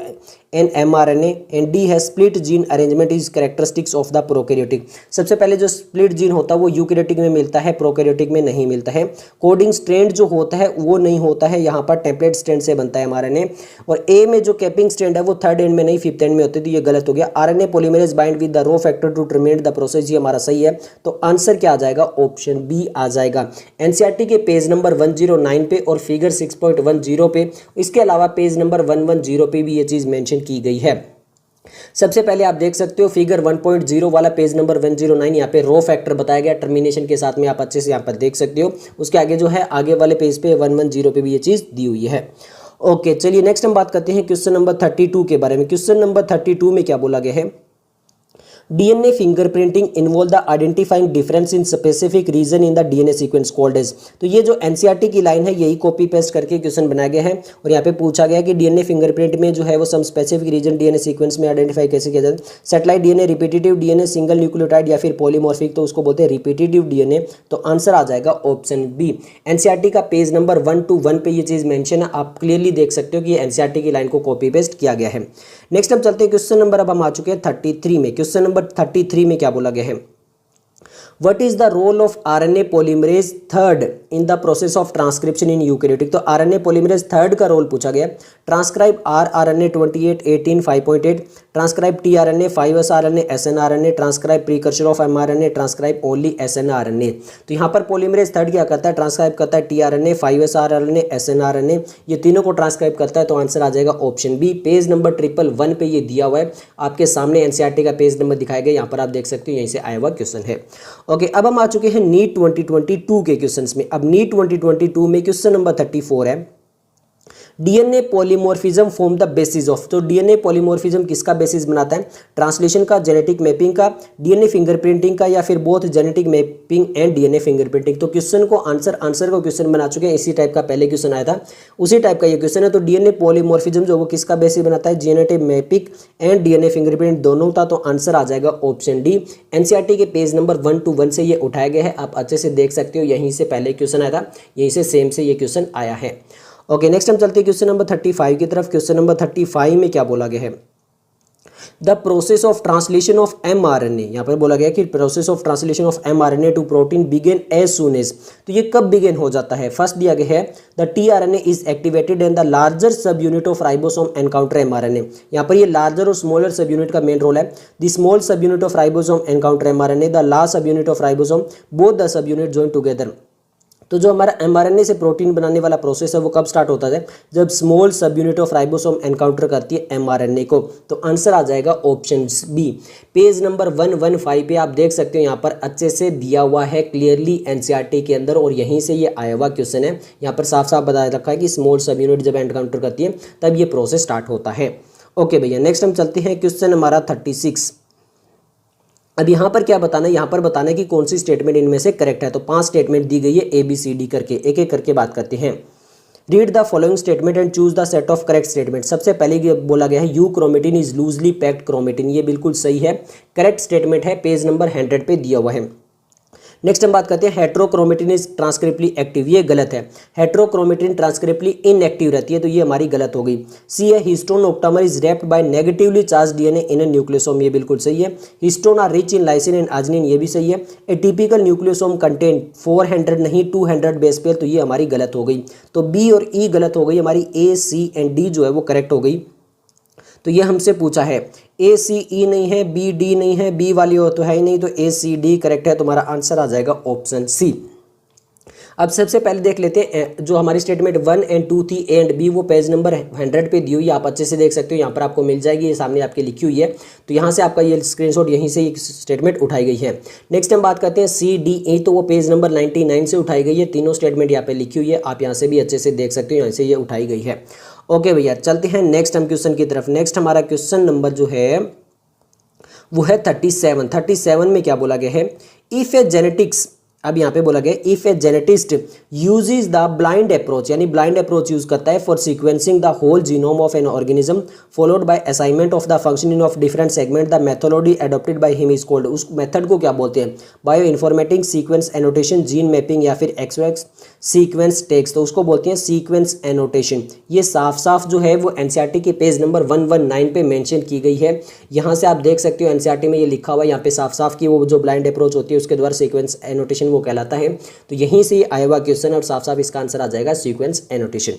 an mRNA and D है split gene arrangement is characteristics of the prokaryotic. सबसे पहले जो split gene होता है वो eukaryotic में मिलता है, प्रोकैरियोटिक में नहीं मिलता है। कोडिंग स्ट्रैंड जो होता है वो नहीं होता है, यहाँ पर टेम्पलेट स्ट्रैंड से बनता है mRNA। और ए में जो कैपिंग स्ट्रैंड है वो थर्ड एंड में नहीं फिफ्थ एंड में होती है, तो ये गलत हो गया। RNA polymerase bind with the rho factor to terminate the process, ये हमारा सही है। तो आंसर क्या आ जाएगा, ऑप्शन बी आ जाएगा। एनसीईआरटी के पेज नंबर 109 पे और फिगर 6.10 पे, इसके अलावा पेज नंबर 110 पे भी ये चीज़ मेंशन की गई है। सबसे पहले आप देख सकते हो फिगर 1.0 वाला पेज नंबर 109, यहाँ पे रो फैक्टर बताया गया टर्मिनेशन के साथ में, आप अच्छे से यहाँ पर देख सकते हो। उसके आगे जो है आगे वाले पेज पे 110 पे भी ये चीज़ दी हुई है। ओके चलिए नेक्स्ट हम बात करते हैं क्वेश्चन नंबर 32 के बारे में। क्वेश्चन नंबर 32 में क्या बोला गया है, DNA fingerprinting involve the identifying difference in specific region in the DNA sequence called as. तो ये जो एनसीईआरटी की लाइन है यही कॉपी पेस्ट करके क्वेश्चन बनाया गया है और यहाँ पे पूछा गया कि डीएनए फिंगरप्रिंट में जो है वो some specific region DNA sequence में आइडेंटिफाई कैसे किया जाए। Satellite DNA, repetitive DNA, single nucleotide या फिर पॉलीमॉर्फिक, तो उसको बोलते हैं रिपीटेटिव डीएनए। तो आंसर आ जाएगा ऑप्शन बी। एनसीईआरटी का पेज नंबर 121 पे ये चीज़ मेंशन है, आप क्लियरली देख सकते हो कि एनसीईआरटी की लाइन को कॉपी पेस्ट किया गया है। नेक्स्ट हम चलते हैं क्वेश्चन नंबर, अब हम आ चुके हैं 33 में। क्वेश्चन नंबर 33 में क्या बोला गया है, What is the role of RNA polymerase third in the process of transcription in eukaryotic. तो RNA polymerase थर्ड का रोल पूछा गया। Transcribe rRNA 2818 5.8, transcribe tRNA 5sRNA SNRNA, transcribe precursor of mRNA, transcribe only SNRNA। तो यहाँ पर polymerase third क्या करता है, ट्रांसक्राइब करता है tRNA 5sRNA SNRNA, ये तीनों को ट्रांसक्राइब करता है। तो आंसर आ जाएगा ऑप्शन बी। पेज नंबर 111 पे ये दिया हुआ है, आपके सामने एनसीईआरटी का पेज नंबर दिखाया गया, यहाँ पर आप देख सकते हो यहीं से आया हुआ क्वेश्चन है। ओके अब हम आ चुके हैं नीट 2022 के क्वेश्चंस में। अब नीट 2022 में क्वेश्चन नंबर 34 है, DNA polymorphism form the basis of. तो डीएनए पॉलीमॉर्फिज्म किसका बेसिस बनाता है, ट्रांसलेशन का, जेनेटिक मैपिंग का, डीएनए फिंगरप्रिंटिंग का, या फिर both genetic mapping and DNA fingerprinting. तो क्वेश्चन को आंसर को क्वेश्चन बना चुके हैं, इसी टाइप का पहले क्वेश्चन आया था, उसी टाइप का ये क्वेश्चन है। तो डीएनए पॉलीमॉर्फिज्म जो वो किसका बेसिस बनाता है, genetic mapping and DNA fingerprint दोनों था। तो आंसर आ जाएगा ऑप्शन डी। एनसीईआरटी के पेज नंबर 121 से ये उठाया गया है, आप अच्छे से देख सकते हो, यहीं से पहले क्वेश्चन आया था, यहीं से सेम से ये क्वेश्चन आया है। ओके नेक्स्ट हम चलते हैं क्वेश्चन नंबर 35 की तरफ। क्वेश्चन नंबर 35 में क्या बोला गया है, the process of translation of mRNA। यहाँ पर बोला गया कि process of translation of mRNA to protein begin as soon as. तो ये कब बिगिन हो जाता है, फर्स्ट दिया गया है the tRNA is activated and the larger सब unit of ribosome encounter mRNA। यहाँ पर ये लार्जर और स्मॉलर सब यूनिट का मेन रोल है। द स्मॉल सब unit of ribosome encounter mRNA, the large सब unit of ribosome, both the sub unit join together. तो जो हमारा mRNA से प्रोटीन बनाने वाला प्रोसेस है वो कब स्टार्ट होता है, जब स्मॉल सब यूनिट ऑफ राइबोसोम एनकाउंटर करती है mRNA को। तो आंसर आ जाएगा ऑप्शन बी। पेज नंबर 115 पे आप देख सकते हो, यहाँ पर अच्छे से दिया हुआ है क्लियरली एनसीईआरटी के अंदर, और यहीं से ये आया हुआ क्वेश्चन है। यहाँ पर साफ साफ बताया रखा है कि स्मॉल सब यूनिट जब एनकाउंटर करती है तब ये प्रोसेस स्टार्ट होता है। ओके भैया नेक्स्ट हम चलते हैं क्वेश्चन हमारा 36। अब यहाँ पर क्या बताना है, यहाँ पर बताना है कि कौन सी स्टेटमेंट इनमें से करेक्ट है। तो 5 स्टेटमेंट दी गई है ABCD करके, एक एक करके बात करते हैं। Read the following statement and choose the set of correct statement. सबसे पहले बोला गया है you chromatin is loosely packed chromatin, ये बिल्कुल सही है, करेक्ट स्टेटमेंट है, पेज नंबर 100 पे दिया हुआ है। नेक्स्ट हम बात करते हैं हेट्रोक्रोमेटिन इज ट्रांसक्रिप्टली एक्टिव, ये गलत है। हेट्रोक्रोमेटिन ट्रांसक्रिप्टली इनएक्टिव रहती है, तो ये हमारी गलत हो गई। सी है histone octamer is wrapped by negatively charge DNA in a nucleosome, ये बिल्कुल सही है। Histone are rich in lysine and arginine, ये भी सही है। ए टिपिकल न्यूक्लियोसोम कंटेन 400 नहीं 200 बेस पेयर, तो ये हमारी गलत हो गई। तो बी और ई गलत हो गई, हमारी ए सी एंड डी जो है वो करेक्ट हो गई। तो ये हमसे पूछा है, ए सी ई नहीं है, बी डी नहीं है, बी वाली हो तो है ही नहीं, तो ए सी डी करेक्ट है, तुम्हारा आंसर आ जाएगा ऑप्शन सी। अब सबसे पहले देख लेते हैं जो हमारी स्टेटमेंट 1 एंड 2 थी, ए एंड बी, वो पेज नंबर 100 पे दी हुई है, आप अच्छे से देख सकते हो, यहाँ पर आपको मिल जाएगी, ये सामने आपके लिखी हुई है। तो यहाँ से आपका ये स्क्रीनशॉट यहीं से एक स्टेटमेंट उठाई गई है। नेक्स्ट हम बात करते हैं सी डी ए, तो वो पेज नंबर 99 से उठाई गई है, तीनों स्टेटमेंट यहाँ पे लिखी हुई है, आप यहाँ से भी अच्छे से देख सकते हो, यहाँ से ये उठाई गई है। ओके भैया, चलते हैं नेक्स्ट हम क्वेश्चन की तरफ। नेक्स्ट हमारा क्वेश्चन नंबर जो है वो है 37 में क्या बोला गया है, इफ ए जेनेटिक्स, अब यहाँ पे बोला गया if a geneticist uses the blind approach, यानी ब्लाइंड अप्रोच यूज करता है for sequencing the whole genome of an organism followed by assignment of the functioning of different segment, the methodology adopted by him is called, उस method को क्या बोलते हैं, bio informatic sequence annotation, gene mapping या फिर एक्सवैक्स sequence text, तो उसको बोलते हैं सीक्वेंस एनोटेशन। ये साफ साफ जो है वो एनसीईआरटी के पेज नंबर 119 पे मेंशन की गई है, यहाँ से आप देख सकते हो एनसीईआरटी में ये लिखा हुआ है यहाँ पे साफ साफ कि वो जो ब्लाइंड अप्रोच होती है उसके द्वारा सीक्वेंस एनोटेशन वो कहलाता है। तो यहीं से आया हुआ क्वेश्चन और साफ साफ इसका आंसर आ जाएगा सीक्वेंस एनोटेशन।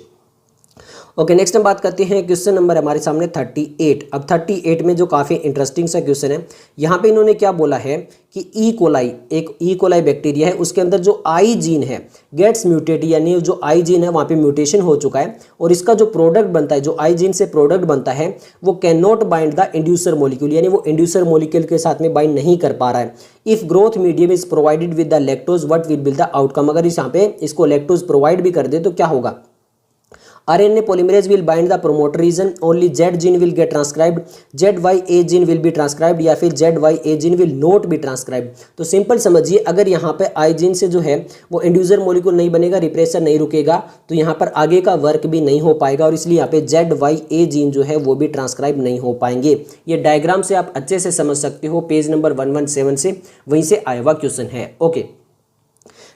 ओके, नेक्स्ट हम बात करते हैं क्वेश्चन नंबर हमारे सामने 38। अब 38 में जो काफ़ी इंटरेस्टिंग सा क्वेश्चन है, यहाँ पे इन्होंने क्या बोला है कि ई कोलाई, एक ई कोलाई बैक्टीरिया है, उसके अंदर जो आई जीन है गेट्स म्यूटेट, यानी जो आई जीन है वहाँ पे म्यूटेशन हो चुका है और इसका जो प्रोडक्ट बनता है, जो आई जीन से प्रोडक्ट बनता है वो can not bind the inducer molecule, यानी वो इंड्यूसर मोलिक्यूल के साथ में बाइंड नहीं कर पा रहा है। If growth medium is provided with the lactose what will be the outcome, अगर इस यहाँ पे इसको लैक्टोज प्रोवाइड भी कर दे तो क्या होगा, RNA polymerase will bind the promoter region, only Z gene will get transcribed, ZYA gene will be transcribed या फिर ZYA gene will not be transcribed। तो सिंपल समझिए, अगर यहाँ पे I जीन से जो है वो इंड्यूसर मोलिक्यूल नहीं बनेगा, रिप्रेसर नहीं रुकेगा, तो यहाँ पर आगे का वर्क भी नहीं हो पाएगा और इसलिए यहाँ पे ZYA जीन जो है वो भी ट्रांसक्राइब नहीं हो पाएंगे। ये डायग्राम से आप अच्छे से समझ सकते हो, पेज नंबर 117 से वहीं से आया हुआ क्वेश्चन है। ओके,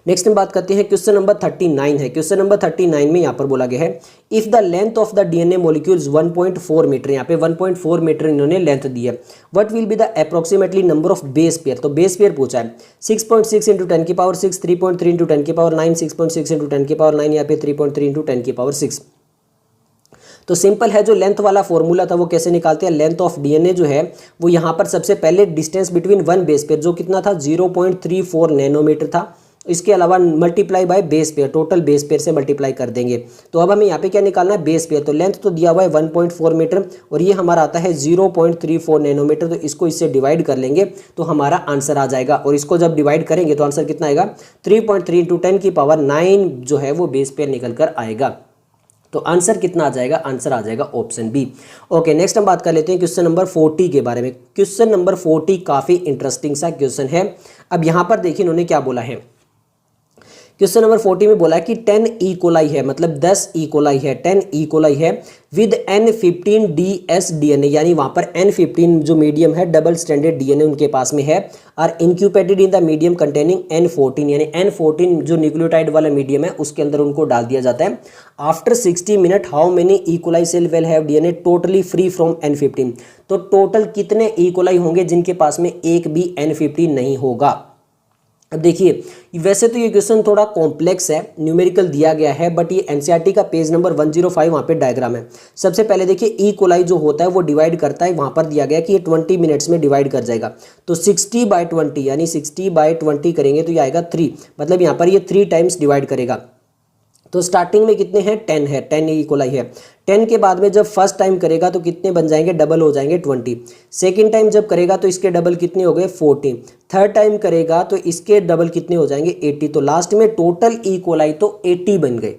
नेक्स्ट हम बात करते हैं क्वेश्चन नंबर 39 है। क्वेश्चन नंबर 39 में यहाँ पर बोला गया है if the length of the DNA molecules 1.4 metre, यहाँ पे 1.4 मीटर इन्होंने लेंथ दी है, what will be the approximately number of base pair, तो बेस पेयर पूछा है 6.6 इंटू 10 की पावर 6, 3.3 इंटू 10 की पावर 9, 6.6 इंटू 10 की पावर 9 या फिर 3.3 इंटू 10 की पावर 6। तो सिंपल है, जो लेंथ वाला फॉर्मूला था वो कैसे निकालते हैं, लेंथ ऑफ डीएनए जो है वो यहाँ पर सबसे पहले distance between one base pair जो कितना था 0.34 नैनोमीटर था, इसके अलावा multiply by base pair, total base pair से मल्टीप्लाई कर देंगे। तो अब हमें यहाँ पे क्या निकालना है, बेस पेयर। तो लेंथ तो दिया हुआ है 1.4 मीटर और ये हमारा आता है 0.34 नैनोमीटर, तो इसको इससे डिवाइड कर लेंगे तो हमारा आंसर आ जाएगा। और इसको जब डिवाइड करेंगे तो आंसर कितना आएगा, 3.3 इंटू 10 की पावर 9 जो है वो बेस पेयर निकल कर आएगा। तो आंसर कितना आ जाएगा, आंसर आ जाएगा ऑप्शन बी। ओके, नेक्स्ट हम बात कर लेते हैं क्वेश्चन नंबर 40 के बारे में। क्वेश्चन नंबर 40 काफ़ी इंटरेस्टिंग सा क्वेश्चन है। अब यहाँ पर देखिए इन्होंने क्या बोला है, क्वेश्चन नंबर 40 में बोला है कि 10 ई कोलाई है, मतलब 10 ई कोलाई है, 10 ई कोलाई है विद N15 DS DNA, यानी वहाँ पर N15 जो मीडियम है डबल स्टैंडर्ड DNA उनके पास में है, और incubated in the medium containing N14, यानी N14 जो न्यूक्लियोटाइड वाला मीडियम है उसके अंदर उनको डाल दिया जाता है। After 60 minute how many E coli cell will have DNA totally free from N15, तो टोटल कितने ई कोलाई होंगे जिनके पास में एक भी N15 नहीं होगा। अब देखिए, वैसे तो ये क्वेश्चन थोड़ा कॉम्प्लेक्स है, न्यूमेरिकल दिया गया है, बट ये एनसीईआरटी का पेज नंबर 105 वहाँ पे डायग्राम है। सबसे पहले देखिए ई कोलाई जो होता है वो डिवाइड करता है, वहाँ पर दिया गया कि ये 20 मिनट्स में डिवाइड कर जाएगा। तो 60/20 यानी 60/20 करेंगे तो ये आएगा 3, मतलब यहाँ पर ये 3 टाइम्स डिवाइड करेगा। तो स्टार्टिंग में कितने हैं, 10 है, 10 ई कोलाई है। 10 के बाद में जब फर्स्ट टाइम करेगा तो कितने बन जाएंगे, डबल हो जाएंगे 20। सेकेंड टाइम जब करेगा तो इसके डबल कितने हो गए, 40। थर्ड टाइम करेगा तो इसके डबल कितने हो जाएंगे, 80। तो लास्ट में टोटल ई कोलाई तो 80 बन गए।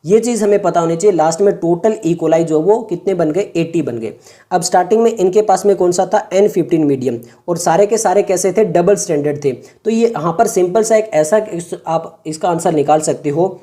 ये चीज़ हमें पता होनी चाहिए, लास्ट में टोटल ई कोलाई जो वो कितने बन गए, 80 बन गए। अब स्टार्टिंग में इनके पास में कौन सा था, N15 मीडियम, और सारे के सारे कैसे थे, डबल स्टैंडर्ड थे। तो ये यहाँ पर सिंपल सा एक ऐसा आप इसका आंसर निकाल सकते हो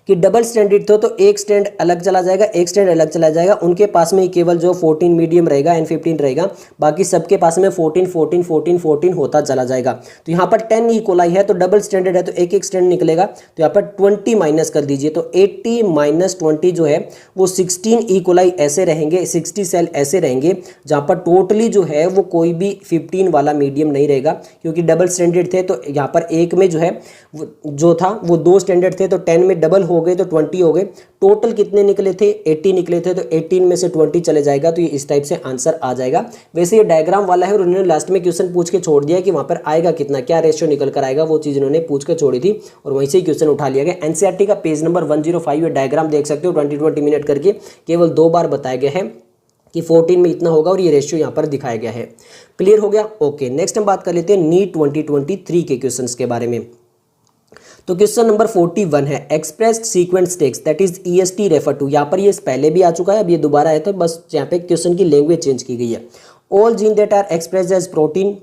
कि डबल स्ट्रैंडेड थे तो एक स्ट्रैंड अलग चला जाएगा, एक स्ट्रैंड अलग चला जाएगा, उनके पास में केवल जो 14 मीडियम रहेगा N15 रहेगा, बाकी सबके पास में 14 14 14 14 होता चला जाएगा। तो यहाँ पर 10 इक्वलाई है तो डबल स्ट्रैंडेड है तो एक एक स्ट्रैंड निकलेगा, तो यहाँ पर 20 माइनस कर दीजिए, तो 80 माइनस 20 जो है वो 16 इक्वलाई ऐसे रहेंगे, 60 सेल ऐसे रहेंगे, जहाँ पर टोटली जो है वो कोई भी 15 वाला मीडियम नहीं रहेगा, क्योंकि डबल स्टैंडर्ड थे तो यहाँ पर एक में जो है जो था वो 2 स्टैंडर्ड थे, तो 10 में डबल हो गए तो 20 हो गए। टोटल कितने निकले थे? 80 निकले थे, तो 18 में से 20 चले जाएगा, तो ये इस टाइप से आंसर आ जाएगा। वैसे ये डायग्राम वाला है और उन्होंने लास्ट में क्वेश्चन पूछ के छोड़ दिया कि वहाँ पर आएगा कितना, क्या रेशियो निकल कर आएगा, वो चीज़ उन्होंने पूछ के छोड़ी थी और वहीं से ही क्वेश्चन उठा लिया गया। एनसीईआरटी का पेज नंबर 105 ये डायग्राम देख सकते हो, 20-20 मिनट करके केवल 2 बार बताया गया है कि 14 में इतना होगा और ये रेशियो यहाँ पर दिखाया गया है। क्लियर हो गया? ओके, नेक्स्ट हम बात कर लेते हैं नीट 2023 के क्वेश्चंस के बारे में। तो क्वेश्चन नंबर 41 है express sequence text that is EST refer to. यहाँ पर ये पहले भी आ चुका है, अब ये दोबारा है, तो बस यहाँ पे क्वेश्चन की लैंग्वेज चेंज की गई है। All gene that are expressed as protein,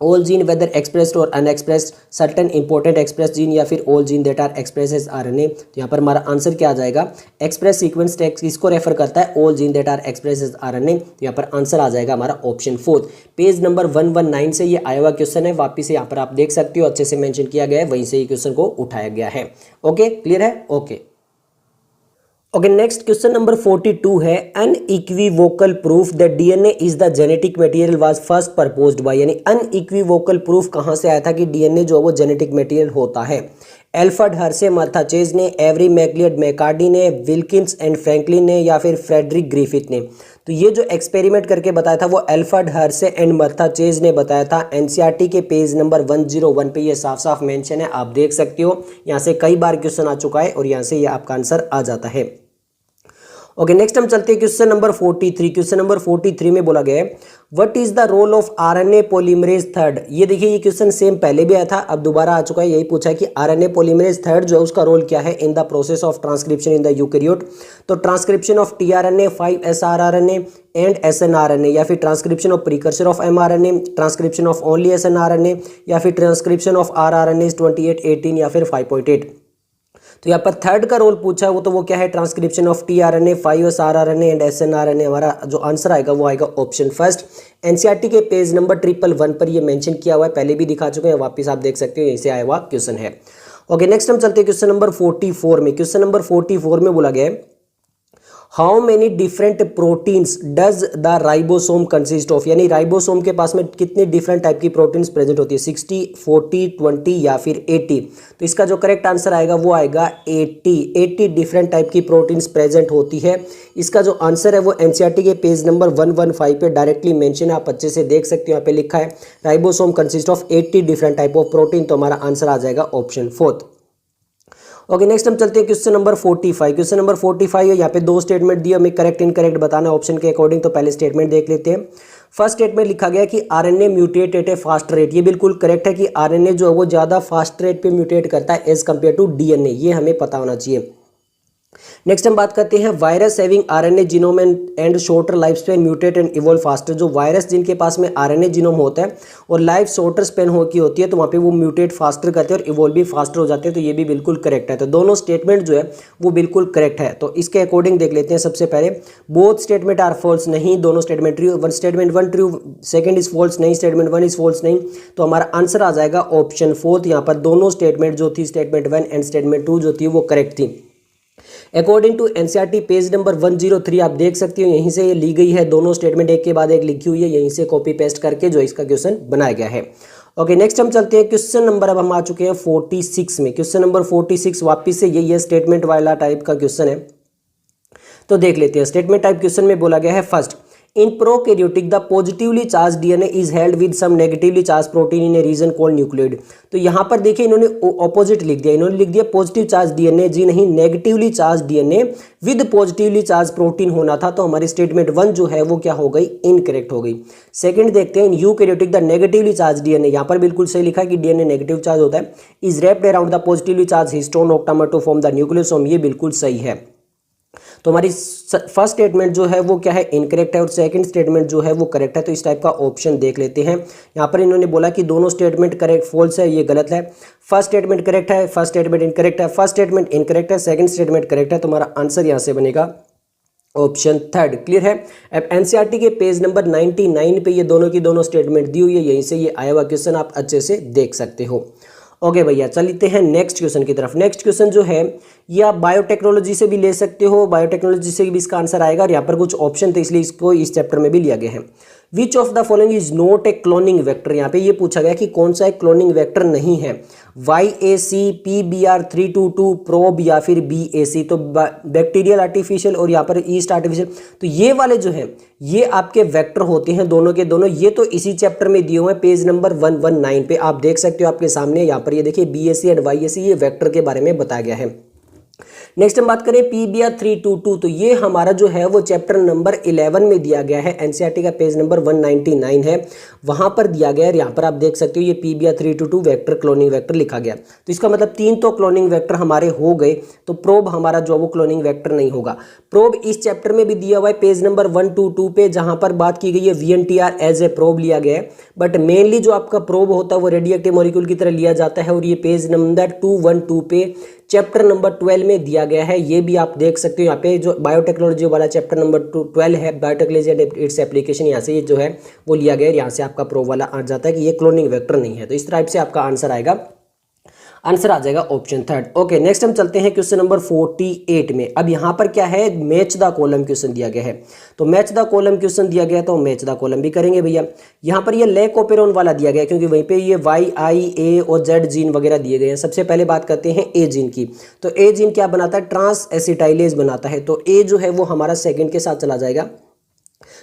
all gene whether expressed or unexpressed, certain important express gene, या फिर all gene that are express as RNA। तो यहाँ पर हमारा आंसर क्या आ जाएगा? एक्सप्रेस सीक्वेंस टेक्स्ट किसको रेफर करता है? All gene that are express as RNA। तो यहाँ पर आंसर आ जाएगा हमारा ऑप्शन 4। पेज नंबर 119 से ये आया हुआ क्वेश्चन है, वापिस से यहाँ पर आप देख सकते हो, अच्छे से मेंशन किया गया है, वहीं से ये क्वेश्चन को उठाया गया है। ओके, क्लियर है? Okay okay, next question number 42 है unequivocal proof that DNA is the genetic material was first proposed by. यानी अनइक्विवोकल प्रूफ कहाँ से आया था कि DNA जो है वो जेनेटिक मटेरियल होता है? एल्फ्रेड हर्शे, मार्था चेज ने, एवरी मैकलियड मैकार्डी ने, विल्किंस एंड फ्रैंकलिन ने, या फिर फ्रेडरिक ग्रिफिथ ने। तो ये जो एक्सपेरिमेंट करके बताया था वो Alfred Hershey and Martha Chase ने बताया था। एनसीईआरटी के पेज नंबर 101 पे ये साफ साफ मेंशन है, आप देख सकते हो। यहाँ से कई बार क्वेश्चन आ चुका है और यहाँ से ये आपका आंसर आ जाता है। ओके, नेक्स्ट हम चलते हैं क्वेश्चन नंबर 43। क्वेश्चन नंबर 43 में बोला गया है what is the role of RNA polymerase third. ये देखिए ये क्वेश्चन सेम पहले भी आया था, अब दोबारा आ चुका है। यही पूछा है कि RNA पॉलीमरेज थर्ड जो है उसका रोल क्या है in the process of transcription in the eukaryote. तो transcription of tRNA, 5sRNA and snRNA, या फिर transcription of precursor of mRNA, transcription of only snRNA, या फिर ट्रांसक्रिप्शन ऑफ rRNA 28, 18 या फिर 5.8। तो यहाँ पर थर्ड का रोल पूछा है, वो क्या है? Transcription of tRNA, 5sRNA and snRNA। हमारा जो आंसर आएगा वो आएगा ऑप्शन फर्स्ट। एनसीईआरटी के पेज नंबर 111 पर ये मेंशन किया हुआ है, पहले भी दिखा चुके हैं, वापस आप देख सकते हो, यहीं से आया हुआ क्वेश्चन है। ओके, नेक्स्ट हम चलते हैं क्वेश्चन नंबर 44 में। क्वेश्चन नंबर 44 में बोला गया है how many different proteins does the ribosome consist of. यानी राइबोसोम के पास में कितने डिफरेंट टाइप की प्रोटीन्स प्रेजेंट होती है? 60, 40, 20 या फिर 80। तो इसका जो करेक्ट आंसर आएगा वो आएगा 80 डिफरेंट टाइप की प्रोटीन्स प्रेजेंट होती है। इसका जो आंसर है वो एनसीईआरटी के पेज नंबर 115 पे डायरेक्टली मेंशन है, आप अच्छे से देख सकते हो। यहाँ पे लिखा है ribosome consist of 80 different type of protein. तो हमारा आंसर आ जाएगा ऑप्शन 4। ओके, नेक्स्ट हम चलते हैं क्वेश्चन नंबर 45। क्वेश्चन नंबर 45 है, यहाँ पे 2 स्टेटमेंट दिए, हमें करेक्ट इनकरेक्ट बताना है ऑप्शन के अकॉर्डिंग। तो पहले स्टेटमेंट देख लेते हैं। फर्स्ट स्टेटमेंट लिखा गया कि RNA mutate at a fast rate. ये बिल्कुल करेक्ट है कि RNA जो है वो ज़्यादा फास्ट रेट पे म्यूटेट करता है एज कम्पेयर टू DNA, ये हमें पता होना चाहिए। नेक्स्ट हम बात करते हैं virus having RNA genome and shorter life span mutate and evolve faster. जो वायरस जिनके पास में RNA जीनोम होता है और लाइफ शॉर्टर स्पेन होती है, तो वहाँ पे वो म्यूटेट फास्टर करते हैं और इवॉल्व भी फास्टर हो जाते हैं। तो ये भी बिल्कुल करेक्ट है। तो दोनों स्टेटमेंट जो है वो बिल्कुल करेक्ट है। तो इसके अकॉर्डिंग देख लेते हैं। सबसे पहले बोथ स्टेटमेंट आर फॉल्स, नहीं, दोनों statement true. Statement 1 true, second is false, नहीं, स्टेटमेंट 1 इज फॉल्स, नहीं। तो हमारा आंसर आ जाएगा ऑप्शन 4। यहाँ पर दोनों स्टेटमेंट जो थी, स्टेटमेंट 1 एंड स्टेटमेंट 2 जो थी वो करेक्ट थी। According to NCERT page number 103 आप देख सकते हो, यहीं से ये ली गई है। दोनों स्टेटमेंट एक के बाद एक लिखी हुई है, यहीं से कॉपी पेस्ट करके जो इसका क्वेश्चन बनाया गया है। ओके, नेक्स्ट हम चलते हैं क्वेश्चन नंबर, अब हम आ चुके हैं 46 में। क्वेश्चन नंबर 46 वापिस से यही है, स्टेटमेंट वाला टाइप का क्वेश्चन है। तो देख लेते हैं। स्टेटमेंट टाइप क्वेश्चन में बोला गया है first in prokaryotic the positively charge DNA is held with some negatively charge protein in a region called nucleoid. तो यहाँ पर देखिए इन्होंने ऑपोजिट लिख दिया, इन्होंने लिख दिया पॉजिटिव चार्ज DNA, जी नहीं, negatively charge DNA with positively charge protein होना था। तो हमारी स्टेटमेंट 1 जो है वो क्या हो गई? इनकरेक्ट हो गई। सेकंड देखते हैं in eukaryotic the negatively charge DNA, यहाँ पर बिल्कुल सही लिखा है कि DNA नेगेटिव चार्ज होता है। Is wrapped around the positively charge histone octamer to form the nucleosome, ये बिल्कुल सही है। तो हमारी फर्स्ट स्टेटमेंट जो है वो क्या है, इनकरेक्ट है, और सेकंड स्टेटमेंट जो है वो करेक्ट है। तो इस टाइप का ऑप्शन देख लेते हैं। यहाँ पर इन्होंने बोला कि दोनों स्टेटमेंट करेक्ट फॉल्स है, ये गलत है। फर्स्ट स्टेटमेंट करेक्ट है, फर्स्ट स्टेटमेंट इनकरेक्ट है, फर्स्ट स्टेटमेंट इनकरेक्ट है, सेकंड स्टेटमेंट करेक्ट है। तो हमारा आंसर यहाँ से बनेगा ऑप्शन थर्ड। क्लियर है। अब एनसीईआरटी के पेज नंबर 99 पे ये दोनों की दोनों स्टेटमेंट दी हुई है, यहीं से ये आया हुआ क्वेश्चन आप अच्छे से देख सकते हो। ओके भैया, चलते हैं नेक्स्ट क्वेश्चन की तरफ। नेक्स्ट क्वेश्चन जो है ये आप बायोटेक्नोलॉजी से भी ले सकते हो, बायोटेक्नोलॉजी से भी इसका आंसर आएगा, और यहाँ पर कुछ ऑप्शन थे इसलिए इसको इस चैप्टर में भी लिया गया है। Which of the following is not a cloning vector, यहाँ पे ये पूछा गया कि कौन सा एक क्लोनिंग वेक्टर नहीं है। YAC, PBR322, प्रोब या फिर BAC। तो बैक्टीरियल आर्टिफिशियल और यहाँ पर ईस्ट आर्टिफिशियल, तो ये वाले जो हैं ये आपके वेक्टर होते हैं दोनों के दोनों। ये तो इसी चैप्टर में दिए हुए हैं, पेज नंबर 119 पे आप देख सकते हो आपके सामने। यहाँ पर ये देखिए BAC एंड YAC, ये वेक्टर के बारे में बताया गया है। नेक्स्ट हम बात करें PBR322, तो ये हमारा जो है वो चैप्टर नंबर 11 में दिया गया है। एनसीईआरटी का पेज नंबर 199 है, वहां पर दिया गया है। यहाँ पर आप देख सकते हो ये PBR322 वेक्टर क्लोनिंग वेक्टर लिखा गया। तो इसका मतलब 3 तो क्लोनिंग वेक्टर हमारे हो गए। तो प्रोब हमारा जो वो क्लोनिंग वेक्टर नहीं होगा। प्रोब इस चैप्टर में भी दिया हुआ है पेज नंबर 122 पे, जहां पर बात की गई है VNTR एज ए प्रोब लिया गया है। बट मेनली जो आपका प्रोब होता है वो रेडियो एक्टिव मॉलिक्यूल की तरह लिया जाता है, और ये पेज नंबर 212 पे चैप्टर नंबर 12 में दिया गया है। ये भी आप देख सकते हो यहाँ पे जो बायोटेक्नोलॉजी वाला चैप्टर नंबर 12 है, बायोटेक्नोलॉजी एंड इट्स एप्लीकेशन, यहाँ से ये जो है वो लिया गया है। यहाँ से आपका प्रो वाला आ जाता है कि ये क्लोनिंग वेक्टर नहीं है। तो इस टाइप से आपका आंसर आएगा, आंसर आ जाएगा ऑप्शन थर्ड। ओके, नेक्स्ट हम चलते हैं क्वेश्चन नंबर 48 में। अब यहाँ पर क्या है, मैच द कॉलम क्वेश्चन दिया गया है। तो मैच द कॉलम क्वेश्चन दिया गया, तो मैच द कॉलम भी करेंगे भैया। यहाँ पर ये लैक ओपेरॉन वाला दिया गया, क्योंकि वहीं पे ये YI, A और Z जीन वगैरह दिए गए हैं। सबसे पहले बात करते हैं A जीन की। तो A जीन क्या बनाता है, ट्रांस एसिटाइलेज बनाता है। तो A जो है वो हमारा सेकेंड के साथ चला जाएगा।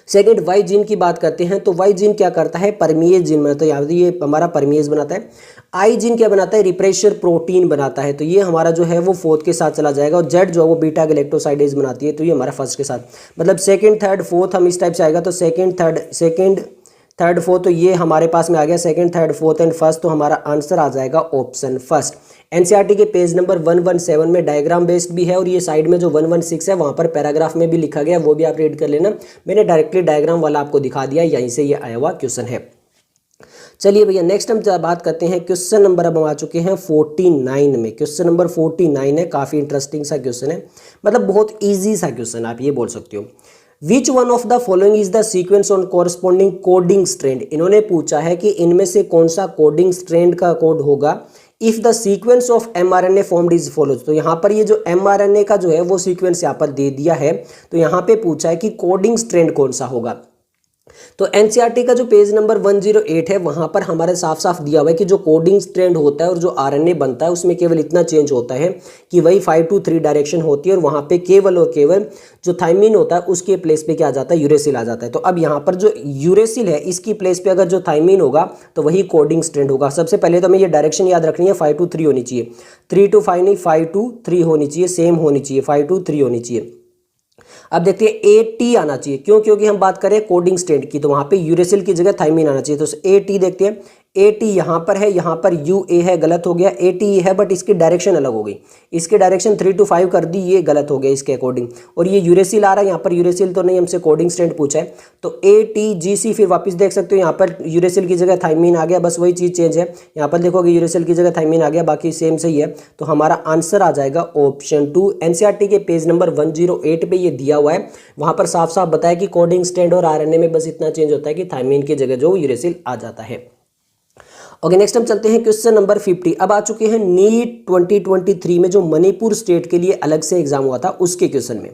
सेकेंड Y जीन की बात करते हैं, तो Y जीन क्या करता है, परमिएज जीन बनाता है। तो ये हमारा परमिएज बनाता है। I जीन क्या बनाता है, रिप्रेशर प्रोटीन बनाता है। तो ये हमारा जो है वो फोर्थ के साथ चला जाएगा। और Z जो है वो बीटा गैलेक्टोसाइडेज बनाती है। तो ये हमारा फर्स्ट के साथ, मतलब सेकेंड थर्ड फोर्थ हम इस टाइप से आएगा। तो सेकेंड थर्ड फोर्थ, तो ये हमारे पास में आ गया second third fourth and first. तो हमारा आंसर आ जाएगा ऑप्शन फर्स्ट। एनसीईआरटी के पेज नंबर 117 में डायग्राम बेस्ड भी है, और ये साइड में जो 116 है वहाँ पर पैराग्राफ में भी लिखा गया, वो भी आप रीड कर लेना। मैंने डायरेक्टली डायग्राम वाला आपको दिखा दिया, यहीं से ये आया हुआ क्वेश्चन है। चलिए भैया, नेक्स्ट हम बात करते हैं क्वेश्चन नंबर, अब हम आ चुके हैं 49 में। क्वेश्चन नंबर 49 है, काफ़ी इंटरेस्टिंग सा क्वेश्चन है, मतलब बहुत ईजी सा क्वेश्चन आप ये बोल सकते हो। विच one of the following is the sequence on corresponding coding strand. इन्होंने पूछा है कि इनमें से कौन सा कोडिंग स्ट्रैंड का कोड होगा if the sequence of mRNA formed is follows. तो यहाँ पर ये जो mRNA का जो है वो सीक्वेंस यहाँ पर दे दिया है। तो यहाँ पे पूछा है कि कोडिंग स्ट्रैंड कौन सा होगा। तो एनसीईआरटी का जो पेज नंबर 108 है वहां पर हमारे साफ साफ दिया हुआ है कि जो कोडिंग स्ट्रैंड होता है और जो आरएनए बनता है उसमें केवल इतना चेंज होता है कि वही 5 to 3 डायरेक्शन होती है, और वहां पे केवल और केवल जो थाइमिन होता है उसके प्लेस पे क्या आ जाता है, यूरेसिल आ जाता है। तो अब यहाँ पर जो यूरेसिल है इसकी प्लेस पे अगर जो थाइमिन होगा तो वही कोडिंग स्ट्रैंड होगा। सबसे पहले तो हमें ये डायरेक्शन याद रखनी है, 5 to 3 होनी चाहिए, 3 to 5 नहीं, 5 to 3 होनी चाहिए, सेम होनी चाहिए, 5 to 3 होनी चाहिए। अब देखते हैं AT आना चाहिए, क्यों, क्योंकि हम बात करें कोडिंग स्ट्रैंड की, तो वहां पे यूरेसिल की जगह थाइमिन आना चाहिए। तो AT देखते हैं, AT यहाँ पर है, यहाँ पर UA है, गलत हो गया। AT है बट इसकी डायरेक्शन अलग हो गई, इसकी डायरेक्शन 3 to 5 कर दी, ये गलत हो गया इसके अकॉर्डिंग। और ये यूरेसिल आ रहा है, यहाँ पर यूरेसिल तो नहीं, हमसे कोडिंग स्ट्रैंड पूछा है। तो ATGC, फिर वापस देख सकते हो यहाँ पर यूरेसिल की जगह थाइमिन आ गया, बस वही चीज़ चेंज है। यहाँ पर देखोगे यूरेसिल की जगह थाइमिन आ गया, बाकी सेम सही है। तो हमारा आंसर आ जाएगा ऑप्शन 2। एनसीईआरटी के पेज नंबर 108 पे ये दिया हुआ है, वहाँ पर साफ साफ बताया कि कोडिंग स्ट्रैंड और RNA में बस इतना चेंज होता है कि थाइमिन की जगह जो यूरेसिल आ जाता है। ओके, नेक्स्ट हम चलते हैं क्वेश्चन नंबर 50। अब आ चुके हैं नीट 2023 में जो मणिपुर स्टेट के लिए अलग से एग्जाम हुआ था उसके क्वेश्चन में।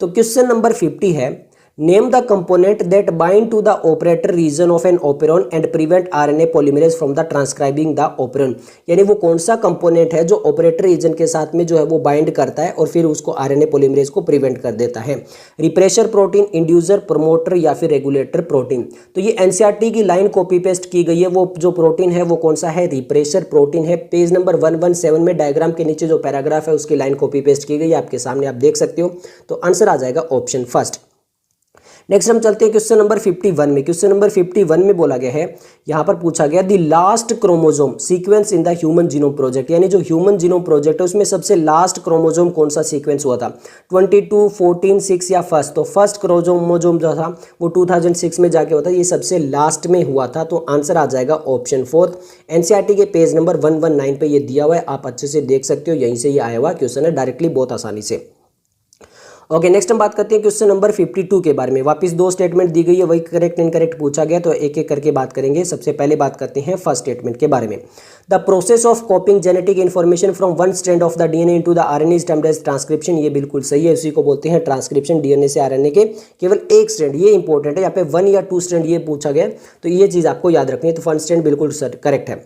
तो क्वेश्चन नंबर 50 है, name the component that bind to the operator region of an operon and prevent RNA polymerase from the transcribing the operon. यानी वो कौन सा कंपोनेंट है जो ऑपरेटर रीजन के साथ में जो है वो बाइंड करता है और फिर उसको RNA पॉलीमरेज को प्रिवेंट कर देता है। रिप्रेशर प्रोटीन, इंड्यूसर, प्रमोटर या फिर रेगुलेटर प्रोटीन। तो ये एनसीईआरटी की लाइन कॉपी पेस्ट की गई है। वो जो प्रोटीन है वो कौन सा है, रिप्रेशर प्रोटीन है। पेज नंबर 117 में डायग्राम के नीचे जो पैराग्राफ है उसकी लाइन कॉपी पेस्ट की गई है, आपके सामने आप देख सकते हो। तो आंसर आ जाएगा ऑप्शन फर्स्ट। नेक्स्ट हम चलते हैं क्वेश्चन नंबर 51 में। क्वेश्चन नंबर 51 में बोला गया है, यहाँ पर पूछा गया the last chromosome sequence in the human genome project, यानी जो ह्यूमन जीनोम प्रोजेक्ट है उसमें सबसे लास्ट क्रोमोजोम कौन सा सीक्वेंस हुआ था, 22, 14, 6 या फर्स्ट। तो फर्स्ट क्रोमोजोम जो था वो 2006 में जाके होता है, ये सबसे लास्ट में हुआ था। तो आंसर आ जाएगा ऑप्शन 4। एनसीईआरटी के पेज नंबर 119 पे ये दिया हुआ है, आप अच्छे से देख सकते हो, यहीं से ये आया हुआ क्वेश्चन है डायरेक्टली, बहुत आसानी से। ओके नेक्स्ट हम बात करते हैं क्वेश्चन नंबर 52 के बारे में। वापस दो स्टेटमेंट दी गई है, वही करेक्ट इनकरेक्ट पूछा गया, तो एक एक करके बात करेंगे। सबसे पहले बात करते हैं फर्स्ट स्टेटमेंट के बारे में। The process of copying genetic information from one strand of the DNA into the RNA is termed as transcription. ये बिल्कुल सही है, उसी को बोलते हैं ट्रांसक्रिप्शन। डीएनए से आरएनए के केवल एक स्ट्रैंड, ये इंपॉर्टेंट है, यहाँ पे 1 या 2 स्ट्रैंड ये पूछा गया, तो ये चीज़ आपको याद रखनी है। तो 1 स्ट्रैंड बिल्कुल करेक्ट है।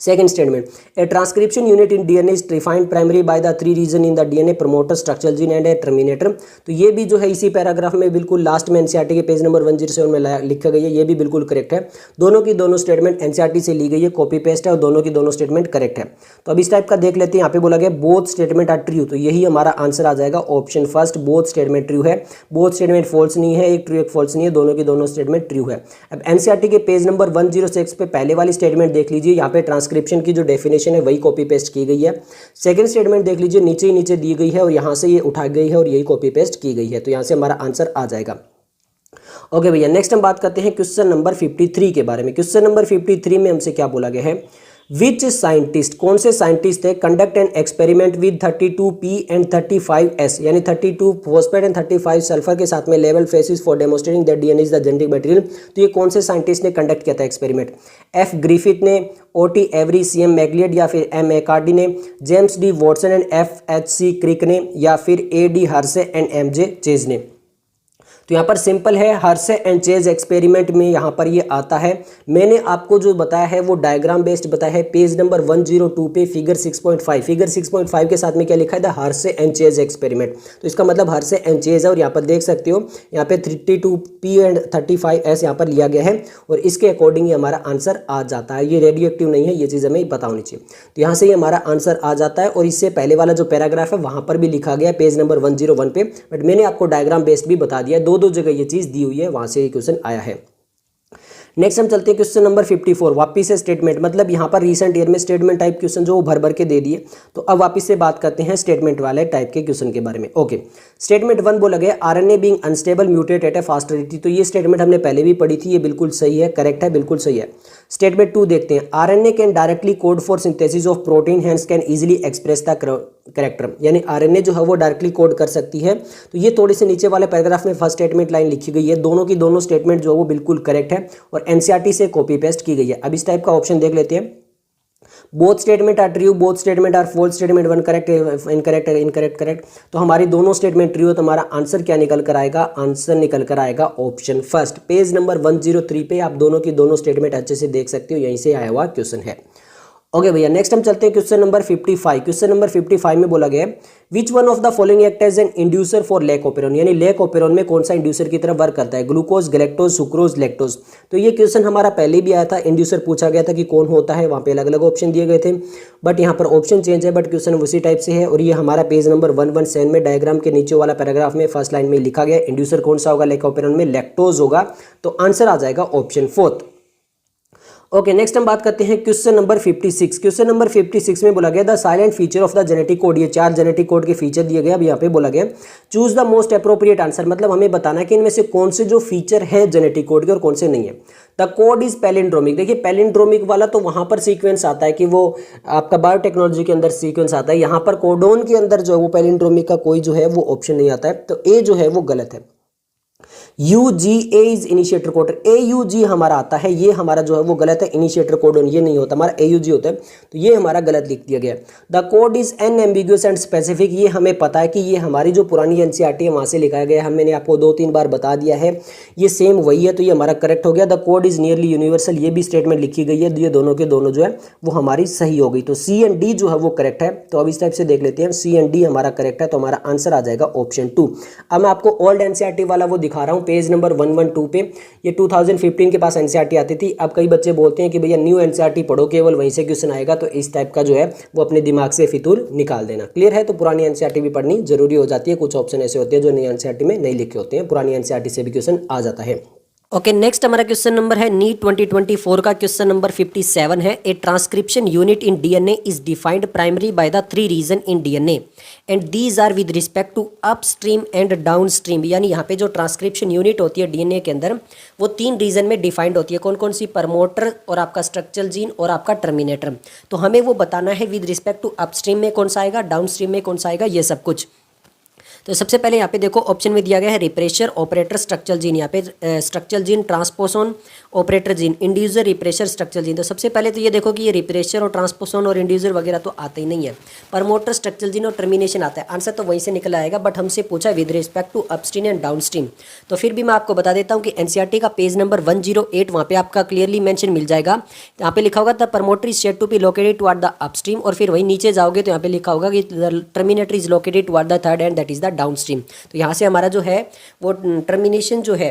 Second statement, a transcription unit in DNA is defined primarily by the 3 region in the DNA: promoter, structural gene and a terminator। तो ये भी जो है इसी पैराग्राफ में बिल्कुल लास्ट में एनसीईआरटी के पेज नंबर 107 में लिखा गई है, ये भी बिल्कुल करेक्ट है। दोनों की दोनों स्टेटमेंट एनसीईआरटी से ली गई है, कॉपी पेस्ट है, और दोनों की दोनों स्टेटमेंट करेक्ट है। तो अब इस टाइप का देख लेते हैं। यहाँ पे बोला गया बोथ स्टेटमेंट आर ट्रू, तो यही हमारा आंसर आ जाएगा option first, both statement true है। बोथ स्टेटमेंट फॉल्स नहीं है, एक ट्रू एक फॉल्स नहीं है, दोनों की दोनों स्टेटमेंट ट्रू है। अब एनसीईआरटी के पेज नंबर 106 पे पहले वाली स्टेटमेंट देख लीजिए, यहाँ पे ट्रांसक्रिप्शन की जो डेफिनेशन है वही कॉपी पेस्ट की गई है। सेकंड स्टेटमेंट देख लीजिए, नीचे ही नीचे दी गई है और यहाँ से ये उठा गई है और यही कॉपी पेस्ट की गई है, तो यहाँ से हमारा आंसर आ जाएगा। ओके भैया नेक्स्ट हम बात करते हैं क्वेश्चन नंबर 53 के बारे में। क्वेश्चन नंबर 53 में हमसे क्या बोला गया है, विच साइंटिस्ट, कौन से साइंटिस्ट थे, conduct an experiment with 32P and 35S, यानी 32 फॉस्फेट एंड 35 सल्फर के साथ में level faces for demonstrating that DNA is the genetic material. तो ये कौन से साइंटिस्ट ने कंडक्ट किया था एक्सपेरिमेंट, एफ ग्रिफिथ ने, ओटी एवरी, सीएम मैग्लियड या फिर एम मैकार्डी ने, James D Watson and FHC क्रिक ने, या फिर AD Hershey and MJ chase ने। तो यहाँ पर सिंपल है, हर्से एंड चेज एक्सपेरिमेंट में यहाँ पर ये आता है। मैंने आपको जो बताया है वो डायग्राम बेस्ड बताया है, पेज नंबर 102 पे फिगर 6.5। फिगर 6.5 के साथ में क्या लिखा है, the Hershey and Chase experiment. तो इसका मतलब हर्से एंड चेज है, और यहाँ पर देख सकते हो यहाँ पे 32P एंड 35S यहाँ पर लिया गया है, और इसके अकॉर्डिंग ही हमारा आंसर आ जाता है। ये रेडियो एक्टिव नहीं है, ये चीज़ हमें पता होनी चाहिए। तो यहाँ से ही हमारा आंसर आ जाता है, और इससे पहले वाला जो पैराग्राफ है वहाँ पर भी लिखा गया पेज नंबर 101 पे, बट मैंने आपको डायग्राम बेस्ड भी बता दिया, दो जगह ये चीज दी हुई है, वहां से ये क्वेश्चन आया है। नेक्स्ट हम चलते हैं क्वेश्चन नंबर 54। वापिस से स्टेटमेंट, मतलब यहाँ पर रिसेंट ईयर में स्टेटमेंट टाइप क्वेश्चन जो भर भर के दे दिए, तो अब वापिस से बात करते हैं स्टेटमेंट वाले टाइप के क्वेश्चन के बारे में। ओके स्टेटमेंट 1 बोला गया RNA being unstable mutate at a fast rate. तो ये स्टेटमेंट हमने पहले भी पढ़ी थी, ये बिल्कुल सही है, करेक्ट है, बिल्कुल सही है। स्टेटमेंट 2 देखते हैं, RNA can directly code for synthesis of protein, hence can easily express the character, यानी आरएनए जो है वो डायरेक्टली कोड कर सकती है। तो ये थोड़ी से नीचे वाले पैराग्राफ में फर्स्ट स्टेटमेंट लाइन लिखी गई है, दोनों की दोनों स्टेटमेंट जो है वो बिल्कुल करेक्ट है और एनसीईआरटी से कॉपी पेस्ट की गई है। अब इस टाइप का ऑप्शन देख लेते हैं, both statement are true, both statement are false, statement 1 correct, incorrect, incorrect, correct. तो हमारी दोनों स्टेटमेंट ट्रू है, तो हमारा आंसर क्या निकल कर आएगा, आंसर निकल कर आएगा ऑप्शन फर्स्ट। पेज नंबर 103 पे आप दोनों की दोनों स्टेटमेंट अच्छे से देख सकते हो, यहीं से आया हुआ क्वेश्चन है। ओके भैया नेक्स्ट हम चलते हैं क्वेश्चन नंबर 55। क्वेश्चन नंबर 55 में बोला गया है which one of the following act as an inducer for lac operon, यानी लेक ऑपेरॉन में कौन सा इंड्यूसर की तरह वर्क करता है, ग्लूकोज, गैलेक्टोज, सुक्रोज, लैक्टोज। तो ये क्वेश्चन हमारा पहले भी आया था, इंड्यूसर पूछा गया था कि कौन होता है, वहाँ पे अलग अलग ऑप्शन दिए गए थे, बट यहाँ पर ऑप्शन चेंज है, बट क्वेश्चन उसी टाइप से है। और ये हमारा पेज नंबर 117 में डायग्राम के नीचे वाला पैराग्राफ में फर्स्ट लाइन में लिखा गया इंड्यूसर कौन सा होगा, लेक ऑपेरॉन में लैक्टोज होगा, तो आंसर आ जाएगा ऑप्शन 4। ओके नेक्स्ट हम बात करते हैं क्वेश्चन नंबर 56। क्वेश्चन नंबर 56 में बोला गया the silent feature of the genetic code, ये 4 जेनेटिक कोड के फीचर दिए गए। अब यहाँ पे बोला गया choose the most appropriate answer, मतलब हमें बताना है कि इनमें से कौन से जो फीचर है जेनेटिक कोड के और कौन से नहीं है। द कोड इज पैलिंड्रोमिक, देखिए पैलिंड्रोमिक वाला तो वहाँ पर सीक्वेंस आता है कि वो आपका बायोटेक्नोलॉजी के अंदर सीक्वेंस आता है, यहाँ पर कोडोन के अंदर जो है वो पैलिंड्रोमिक का कोई जो है वो ऑप्शन नहीं आता है, तो ए जो है वो गलत है। UGA is initiator code, AUG हमारा आता है, ये हमारा जो है वो गलत है, इनिशिएटर कोडोन ये नहीं होता, हमारा AUG होता है, तो ये हमारा गलत लिख दिया गया। The code is unambiguous and specific, ये हमें पता है कि ये हमारी जो पुरानी NCERT है वहाँ से लिखा गया है, मैंने आपको 2-3 बार बता दिया है, ये सेम वही है, तो ये हमारा करेक्ट हो गया। The code is nearly universal, ये भी स्टेटमेंट लिखी गई है, ये दोनों के दोनों जो है वो हमारी सही हो गई, तो C एंड D जो है वो करेक्ट है। तो अब इस टाइप से देख लेते हैं, C एंड D हमारा करेक्ट है, तो हमारा आंसर आ जाएगा ऑप्शन 2। अब मैं आपको ओल्ड NCERT वाला वो दिखा रहा हूँ, हूँ पेज नंबर 112 पे। ये 2015 के पास एनसीईआरटी आती थी। अब कई बच्चे बोलते हैं कि भैया न्यू एनसीईआरटी पढ़ो, केवल वहीं से क्वेश्चन आएगा, तो इस टाइप का जो है वो अपने दिमाग से फितूर निकाल देना। क्लियर है? तो पुरानी एनसीईआरटी भी पढ़नी जरूरी हो जाती है। कुछ ऑप्शन ऐसे होते हैं जो नई एनसीईआरटी में नहीं लिखे होते हैं, पुरानी एनसीईआरटी से भी क्वेश्चन आ जाता है। ओके, नेक्स्ट हमारा क्वेश्चन नंबर है नीट 2024 का क्वेश्चन नंबर 57 है। A transcription unit in DNA is defined primary by the 3 region in DNA and these are with respect to upstream and downstream. यानी यहाँ पे जो ट्रांसक्रिप्शन यूनिट होती है डीएनए के अंदर वो 3 रीजन में डिफाइंड होती है। कौन कौन सी? प्रमोटर और आपका स्ट्रक्चरल जीन और आपका टर्मिनेटर। तो हमें वो बताना है विद रिस्पेक्ट टू अपस्ट्रीम में कौन सा आएगा, डाउनस्ट्रीम में कौन सा आएगा, ये सब कुछ। तो सबसे पहले यहाँ पे देखो ऑप्शन में दिया गया है रिप्रेशर, ऑपरेटर, स्ट्रक्चरल जीन। यहाँ पे structural gene, transposon, operator gene, inducer, repressor, structural gene. तो सबसे पहले तो ये देखो कि ये रिप्रेशर और ट्रांसपोसोन और इंड्यूसर वगैरह तो आते ही नहीं है। प्रमोटर, स्ट्रक्चरल जीन और टर्मिनेशन आता है। आंसर तो वहीं से निकल आएगा, बट हमसे पूछा with respect to upstream and downstream. तो फिर भी मैं आपको बता देता हूँ कि एनसीईआरटी का पेज नंबर 108 वहाँ पे आपका क्लियरली मेंशन मिल जाएगा। यहाँ पे लिखा होगा the promoter is said to be located toward the upstream, और फिर वहीं नीचे जाओगे तो यहाँ पे लिखा होगा कि terminator is located toward the third and that is the downstream. तो यहाँ से हमारा जो है वो टर्मिनेशन जो है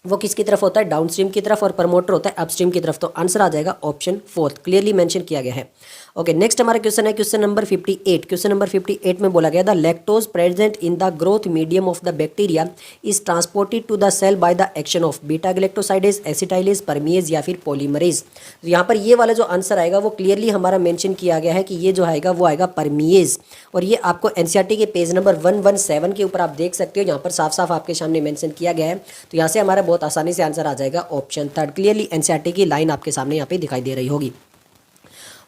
वो किसकी तरफ होता है? डाउनस्ट्रीम की तरफ, और प्रमोटर होता है अपस्ट्रीम की तरफ। तो आंसर आ जाएगा ऑप्शन 4, क्लियरली मेंशन किया गया है। ओके, नेक्स्ट हमारा क्वेश्चन है क्वेश्चन नंबर 58। क्वेश्चन नंबर 58 में बोला गया the lactose present in the growth medium of the bacteria is transported to the cell by the action of beta galactosidase, acetylase, permease या फिर पॉलीमरेज। तो यहाँ पर ये वाला जो आंसर आएगा वो क्लियरली हमारा मेंशन किया गया है कि ये जो आएगा वो आएगा परमिएज, और ये आपको एनसीईआरटी के पेज नंबर 117 के ऊपर आप देख सकते हो। यहाँ पर साफ साफ आपके सामने मेंशन किया गया है। तो यहाँ से हमारा बहुत आसानी से आंसर आ जाएगा ऑप्शन 3। क्लियरली एनसीईआरटी की लाइन आपके सामने यहाँ पे दिखाई दे रही होगी।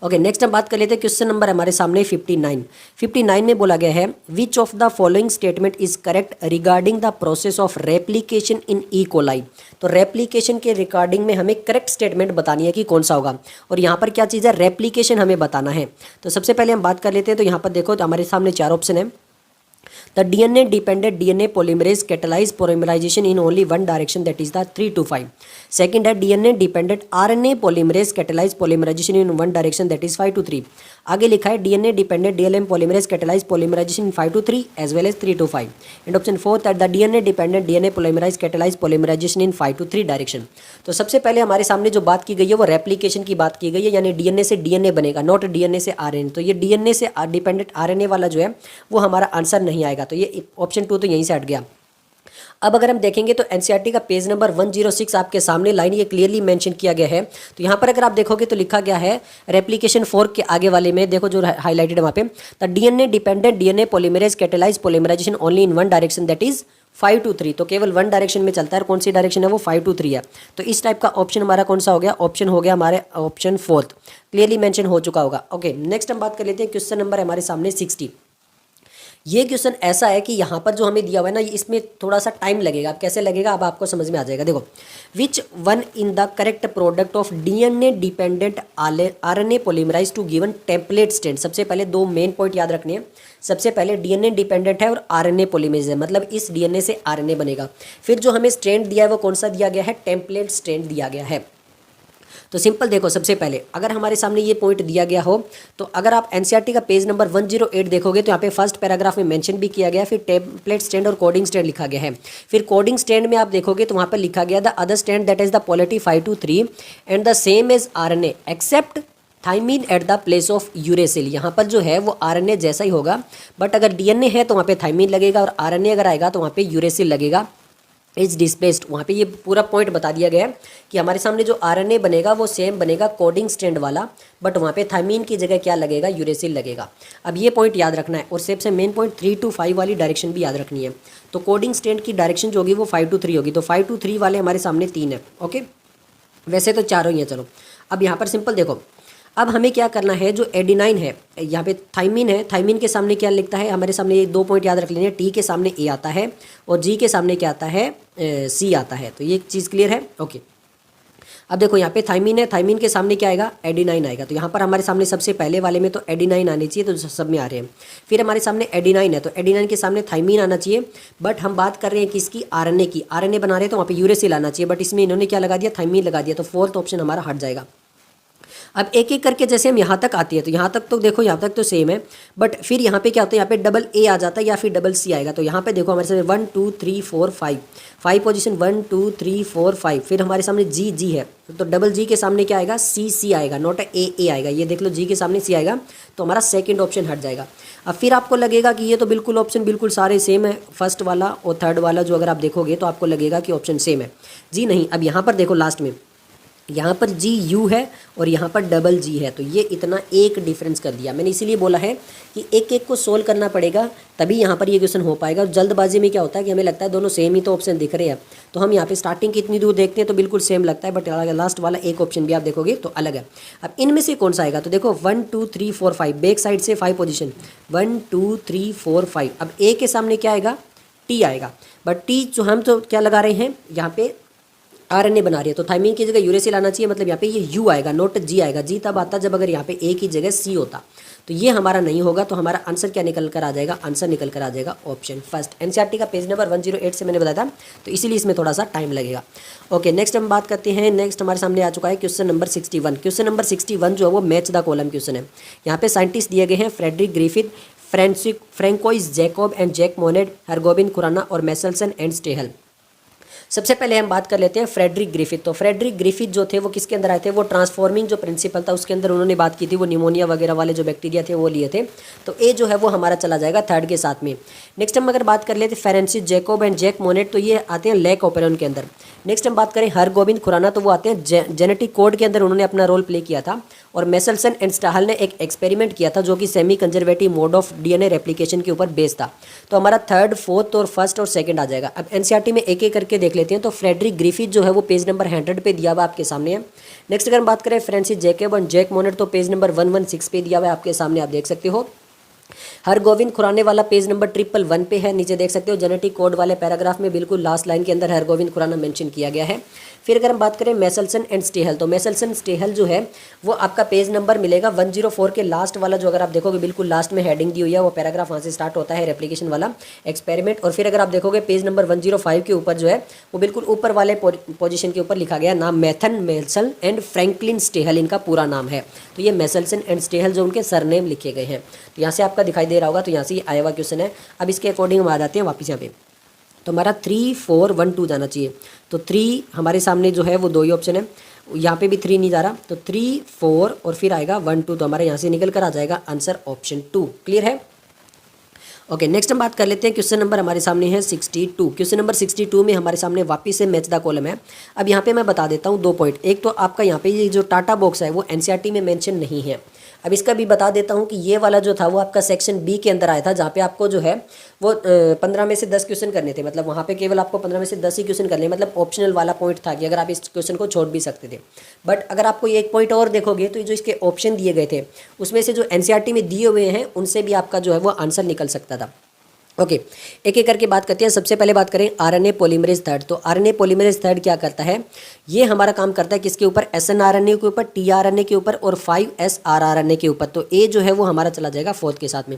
ओके, नेक्स्ट हम बात कर लेते हैं क्वेश्चन नंबर हमारे सामने 59 में बोला गया है which of the following statement is correct regarding the process of replication in E coli. तो रेप्लिकेशन के रिगार्डिंग में हमें करेक्ट स्टेटमेंट बतानी है कि कौन सा होगा, और यहाँ पर क्या चीज़ है? रेप्लिकेशन हमें बताना है। तो सबसे पहले हम बात कर लेते हैं। तो यहाँ पर देखो तो हमारे सामने 4 ऑप्शन है। The DNA dependent DNA polymerase catalyze polymerization in only one direction, that is the 3 to 5. Second है DNA dependent RNA polymerase catalyze polymerization in one direction, that is 5 to 3. आगे लिखा है DNA dependent DLM polymerase catalyze polymerization in 5 to 3 as well as 3 to 5. And option 4 that the DNA dependent DNA polymerase catalyze polymerization in 5 to 3 direction. तो सबसे पहले हमारे सामने जो बात की गई है वो रेप्लिकेशन की बात की गई है, यानी डीएनए से डीएनए बनेगा, नॉट डीएनए से आरएनए। तो ये डीएनए से डिपेंडेंट आरएनए वाला जो है वो हमारा आंसर नहीं आएगा। तो ये ऑप्शन 2 तो यहीं से हट गया। अब अगर हम देखेंगे तो एनसीईआरटी का पेज नंबर 106 आपके सामने लाइन ये क्लियरली मेंशन किया गया है। तो यहाँ पर अगर आप देखोगे तो लिखा गया है रेप्लिकेशन 4 के आगे वाले में देखो जो हाईलाइटेड है वहाँ पे, the DNA dependent DNA polymerase catalyse polymerisation only in one direction, that is 5 to 3। तो केवल वन डायरेक्शन में चलता है। कौन सी डायरेक्शन है? वो 5 to 3 है। तो इस टाइप का ऑप्शन हमारा कौन सा हो गया? ऑप्शन हो गया हमारे ऑप्शन 4, क्लियरली मेंशन हो चुका होगा। ओके, नेक्स्ट हम बात कर लेते हैं क्वेश्चन नंबर हमारे सामने 60। ये क्वेश्चन ऐसा है कि यहाँ पर जो हमें दिया हुआ है ना, इसमें थोड़ा सा टाइम लगेगा। अब कैसे लगेगा अब आपको समझ में आ जाएगा। देखो, which one in the correct product of DNA dependent RNA polymerise to given template strand. सबसे पहले 2 मेन पॉइंट याद रखने हैं। सबसे पहले डीएनए डिपेंडेंट है और आरएनए पॉलीमरेज है, मतलब इस डीएनए से आरएनए बनेगा। फिर जो हमें स्ट्रैंड दिया है वो कौन सा दिया गया है? टेम्पलेट स्ट्रैंड दिया गया है। तो सिंपल देखो, सबसे पहले अगर हमारे सामने ये पॉइंट दिया गया हो तो अगर आप एनसीईआरटी का पेज नंबर 108 देखोगे तो यहाँ पे फर्स्ट पैराग्राफ में मेंशन भी किया गया है, फिर टेम्पलेट स्ट्रैंड और कोडिंग स्ट्रैंड लिखा गया है। फिर कोडिंग स्ट्रैंड में आप देखोगे तो वहाँ पर लिखा गया the other strand that is the polarity 5 to 3 and the same as RNA except thymine at the place of uracil. यहाँ पर जो है वो आरएनए जैसा ही होगा, बट अगर डीएनए है तो वहाँ पे थाइमिन लगेगा, और आरएनए अगर आएगा तो वहाँ पे यूरेसिल लगेगा। इज डिस्प्लेस्ड, वहाँ पे ये पूरा पॉइंट बता दिया गया है कि हमारे सामने जो आरएनए बनेगा वो सेम बनेगा कोडिंग स्ट्रैंड वाला, बट वहाँ पे थाइमिन की जगह क्या लगेगा? यूरेसिल लगेगा। अब ये पॉइंट याद रखना है, और सबसे मेन पॉइंट 3 to 5 वाली डायरेक्शन भी याद रखनी है। तो कोडिंग स्ट्रैंड की डायरेक्शन जो होगी वो 5 to 3 होगी। तो 5 to 3 वाले हमारे सामने 3 है। ओके, वैसे तो 4 ही है। चलो अब यहाँ पर सिंपल देखो, अब हमें क्या करना है, जो एडिनाइन है यहाँ पे थाइमिन है, थाइमिन के सामने क्या लिखता है? हमारे सामने ये 2 पॉइंट याद रख लेने, टी के सामने ए आता है और जी के सामने क्या आता है? सी आता है। तो ये चीज़ क्लियर है। ओके, अब देखो यहाँ पे थाइमिन है, थाइमिन के सामने क्या आएगा? एडिनाइन आएगा। तो यहाँ पर हमारे सामने सबसे पहले वाले में तो एडिनाइन आने चाहिए, तो सब में आ रहे हैं। फिर हमारे सामने एडिनाइन है, तो एडिनाइन के सामने थाइमिन आना चाहिए, बट हम बात कर रहे हैं किसकी? आरएनए की। आरएनए बना रहे हैं तो वहाँ पे यूरेसिल आना चाहिए, बट इसमें इन्होंने क्या लगा दिया? थाइमिन लगा दिया। तो फोर्थ ऑप्शन हमारा हट जाएगा। अब एक एक करके जैसे हम यहाँ तक आती है तो यहाँ तक तो देखो यहाँ तक तो सेम है, बट फिर यहाँ पे क्या होता है, यहाँ पे डबल ए आ जाता है या फिर डबल सी आएगा। तो यहाँ पे देखो हमारे सामने 1 2 3 4 5 पोजीशन 1 2 3 4 5, फिर हमारे सामने जी जी है तो डबल जी के सामने क्या आएगा, सी सी आएगा, नॉट ए आएगा। ये देख लो जी के सामने सी आएगा तो हमारा सेकंड ऑप्शन हट जाएगा। अब फिर आपको लगेगा कि ये तो बिल्कुल ऑप्शन बिल्कुल सारे सेम है, फर्स्ट वाला और थर्ड वाला जो अगर आप देखोगे तो आपको लगेगा कि ऑप्शन सेम है। जी नहीं, अब यहाँ पर देखो लास्ट में यहाँ पर जी यू है और यहाँ पर डबल जी है, तो ये इतना एक डिफरेंस कर दिया। मैंने इसीलिए बोला है कि एक एक को सोल्व करना पड़ेगा तभी यहाँ पर ये क्वेश्चन हो पाएगा। और जल्दबाजी में क्या होता है कि हमें लगता है दोनों सेम ही तो ऑप्शन दिख रहे हैं, तो हम यहाँ पे स्टार्टिंग कितनी दूर देखते हैं तो बिल्कुल सेम लगता है, बट लास्ट वाला एक ऑप्शन भी आप देखोगे तो अलग है। अब इनमें से कौन सा आएगा, तो देखो 1 2 3 4 5, बैक साइड से 5 पोजिशन 1 2 3 4 5। अब ए के सामने क्या आएगा, टी आएगा, बट टी जो हम तो क्या लगा रहे हैं यहाँ पे आरएनए बना रही है, तो थाइमिन की जगह यूरेसिल आना चाहिए, मतलब यहाँ पे ये यू आएगा, नोट जी आएगा। जी तब आता जब अगर यहाँ पे ए की जगह सी होता, तो ये हमारा नहीं होगा। तो हमारा आंसर क्या निकल कर आ जाएगा, आंसर निकल कर आ जाएगा ऑप्शन फर्स्ट। एनसीईआरटी का पेज नंबर 108 से मैंने बताया था, तो इसीलिए इसमें थोड़ा सा टाइम लगेगा। ओके, नेक्स्ट हम बात करते हैं। नेक्स्ट हमारे सामने आ चुका है क्वेश्चन नंबर 61। क्वेश्चन नंबर 61 जो है वो मैच द कॉलम क्वेश्चन है। यहाँ पे साइंटिस्ट दिए गए हैं Frederick Griffith, François Jacob and Jacques Monod, Hargobind Khorana और मेसल्सन एंड स्टेहल। सबसे पहले हम बात कर लेते हैं फ्रेडरिक ग्रिफिथ। तो फ्रेडरिक ग्रिफिथ जो थे वो किसके अंदर आए थे, वो ट्रांसफॉर्मिंग जो प्रिंसिपल था उसके अंदर उन्होंने बात की थी, वो निमोनिया वगैरह वाले जो बैक्टीरिया थे वो लिए थे। तो ए जो है वो हमारा चला जाएगा थर्ड के साथ में। नेक्स्ट हम अगर बात कर लेते हैं Francis Jacob and Jacques Monod, तो ये आते हैं लैक ओपेरॉन के अंदर। नेक्स्ट हम बात करें हरगोबिंद खुराना, तो वो आते हैं जेनेटिक कोड के अंदर, उन्होंने अपना रोल प्ले किया था। और मेसल्सन एंड स्टाहल ने एक एक्सपेरिमेंट किया था जो कि semi conservative mode of DNA replication के ऊपर बेस्ड था। तो हमारा थर्ड, फोर्थ और फर्स्ट और सेकंड आ जाएगा। अब एनसीईआरटी में एक एक करके देख लेते हैं। तो फ्रेडरिक ग्रिफिथ जो है वो पेज नंबर 100 पे दिया हुआ आपके सामने है। नेक्स्ट अगर हम बात करें Francis Jacob and Jacques Monod, तो पेज नंबर 116 पे दिया हुआ है आपके सामने, आप देख सकते हो। हरगोविंद खुराने वाला पेज नंबर 111 पे है, नीचे देख सकते हो जेनेटिक कोड वाले पैराग्राफ में बिल्कुल लास्ट लाइन के अंदर हरगोविंद खुराना मेंशन किया गया है। फिर अगर हम बात करें मेसल्सन एंड स्टेहल, तो मेसल्सन स्टेहल जो है वो आपका पेज नंबर मिलेगा 104 के लास्ट वाला, जो अगर आप देखोगे बिल्कुल लास्ट में हेडिंग दी हुई है, वो पैराग्राफ वहाँ से स्टार्ट होता है रेप्लिकेशन वाला एक्सपेरिमेंट। और फिर अगर आप देखोगे पेज नंबर 105 के ऊपर जो है वो बिल्कुल ऊपर वाले पोजीशन के ऊपर लिखा गया नाम मैथन मेसल एंड फ्रैंकलिन स्टेहल, इनका पूरा नाम है। तो ये मेसल्सन एंड स्टेहल जो उनके सरनेम लिखे गए हैं, तो यहाँ से आपका दिखाई दे रहा होगा, तो यहाँ से आया हुआ क्वेश्चन है। अब इसके अकॉर्डिंग हम आ जाते हैं वापस यहाँ पे, तो हमारा 3 4 1 2 जाना चाहिए। तो 3 हमारे सामने जो है वो दो ही ऑप्शन है, यहाँ पे भी 3 नहीं जा रहा, तो 3 4 और फिर आएगा 1 2, तो हमारे यहाँ से निकल कर आ जाएगा आंसर ऑप्शन 2। क्लियर है? ओके, नेक्स्ट हम बात कर लेते हैं। क्वेश्चन नंबर हमारे सामने है 62। क्वेश्चन नंबर 62 में हमारे सामने वापस से मैच द कॉलम है। अब यहाँ पे मैं बता देता हूँ 2 पॉइंट। एक तो आपका यहाँ पे ये जो टाटा बॉक्स है वो एनसीईआरटी में मेंशन नहीं है। अब इसका भी बता देता हूँ कि ये वाला जो था वो आपका सेक्शन बी के अंदर आया था, जहाँ पे आपको जो है वो 15 में से 10 क्वेश्चन करने थे, मतलब वहाँ पे केवल आपको 15 में से 10 ही क्वेश्चन करने, मतलब ऑप्शनल वाला पॉइंट था कि अगर आप इस क्वेश्चन को छोड़ भी सकते थे। बट अगर आपको ये एक पॉइंट और देखोगे तो जो इसके ऑप्शन दिए गए थे उसमें से जो एनसीईआरटी में दिए हुए हैं उनसे भी आपका जो है वो आंसर निकल सकता था। ओके, एक एक करके बात करते हैं। सबसे पहले बात करें आरएनए पॉलीमरेज थर्ड। तो आरएनए पॉलीमरेज थर्ड क्या करता है, ये हमारा काम करता है किसके ऊपर, एसएनआरएनए के ऊपर, टीआरएनए के ऊपर और 5SRRNA के ऊपर। तो ए जो है वो हमारा चला जाएगा फोर्थ के साथ में।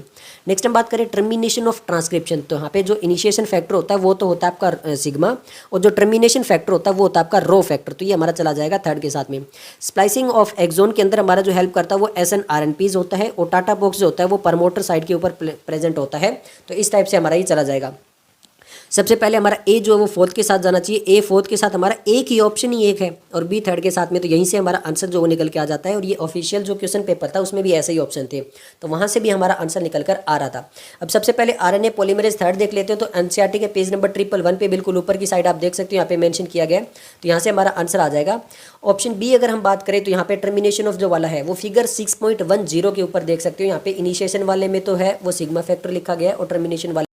नेक्स्ट हम बात करें टर्मिनेशन ऑफ ट्रांसक्रिप्शन। तो यहाँ पे जो इनिशिएशन फैक्टर होता है वो तो होता है आपका सिग्मा, और जो टर्मिनेशन फैक्टर होता है वो होता है आपका रो फैक्टर। तो ये हमारा चला जाएगा थर्ड के साथ में। स्प्लाइसिंग ऑफ एक्सोन के अंदर हमारा जो हेल्प करता है वो SNRNPs होता है, और टाटा बॉक्स जो होता है वो प्रमोटर साइड के ऊपर प्रेजेंट होता है। तो इस टाइप से हमारा ये चला जाएगा। सबसे पहले हमारा ए जो है वो फोर्थ के साथ जाना चाहिए। ए फोर्थ के साथ हमारा एक ही ऑप्शन ही एक है, और बी थर्ड के साथ में, तो यहीं से हमारा आंसर जो वो निकल के आ जाता है। और ये ऑफिशियल जो क्वेश्चन पेपर था उसमें भी ऐसे ही ऑप्शन थे, तो वहाँ से भी हमारा आंसर निकल कर आ रहा था। अब सबसे पहले आरएनए पॉलीमरेज थर्ड देख लेते हैं। तो एनसीईआरटी के पेज नंबर 111 पे बिल्कुल ऊपर की साइड आप देख सकते हो, यहाँ पे मेंशन किया गया है। तो यहाँ से हमारा आंसर आ जाएगा ऑप्शन बी। अगर हम बात करें तो यहाँ पे टर्मिनेशन ऑफ जो वाला है वो फिगर 6.10 के ऊपर देख सकते हो। यहाँ पे इनिशिएशन वाले में तो है वो सिग्मा फैक्टर लिखा गया है, और टर्मिनेशन वाले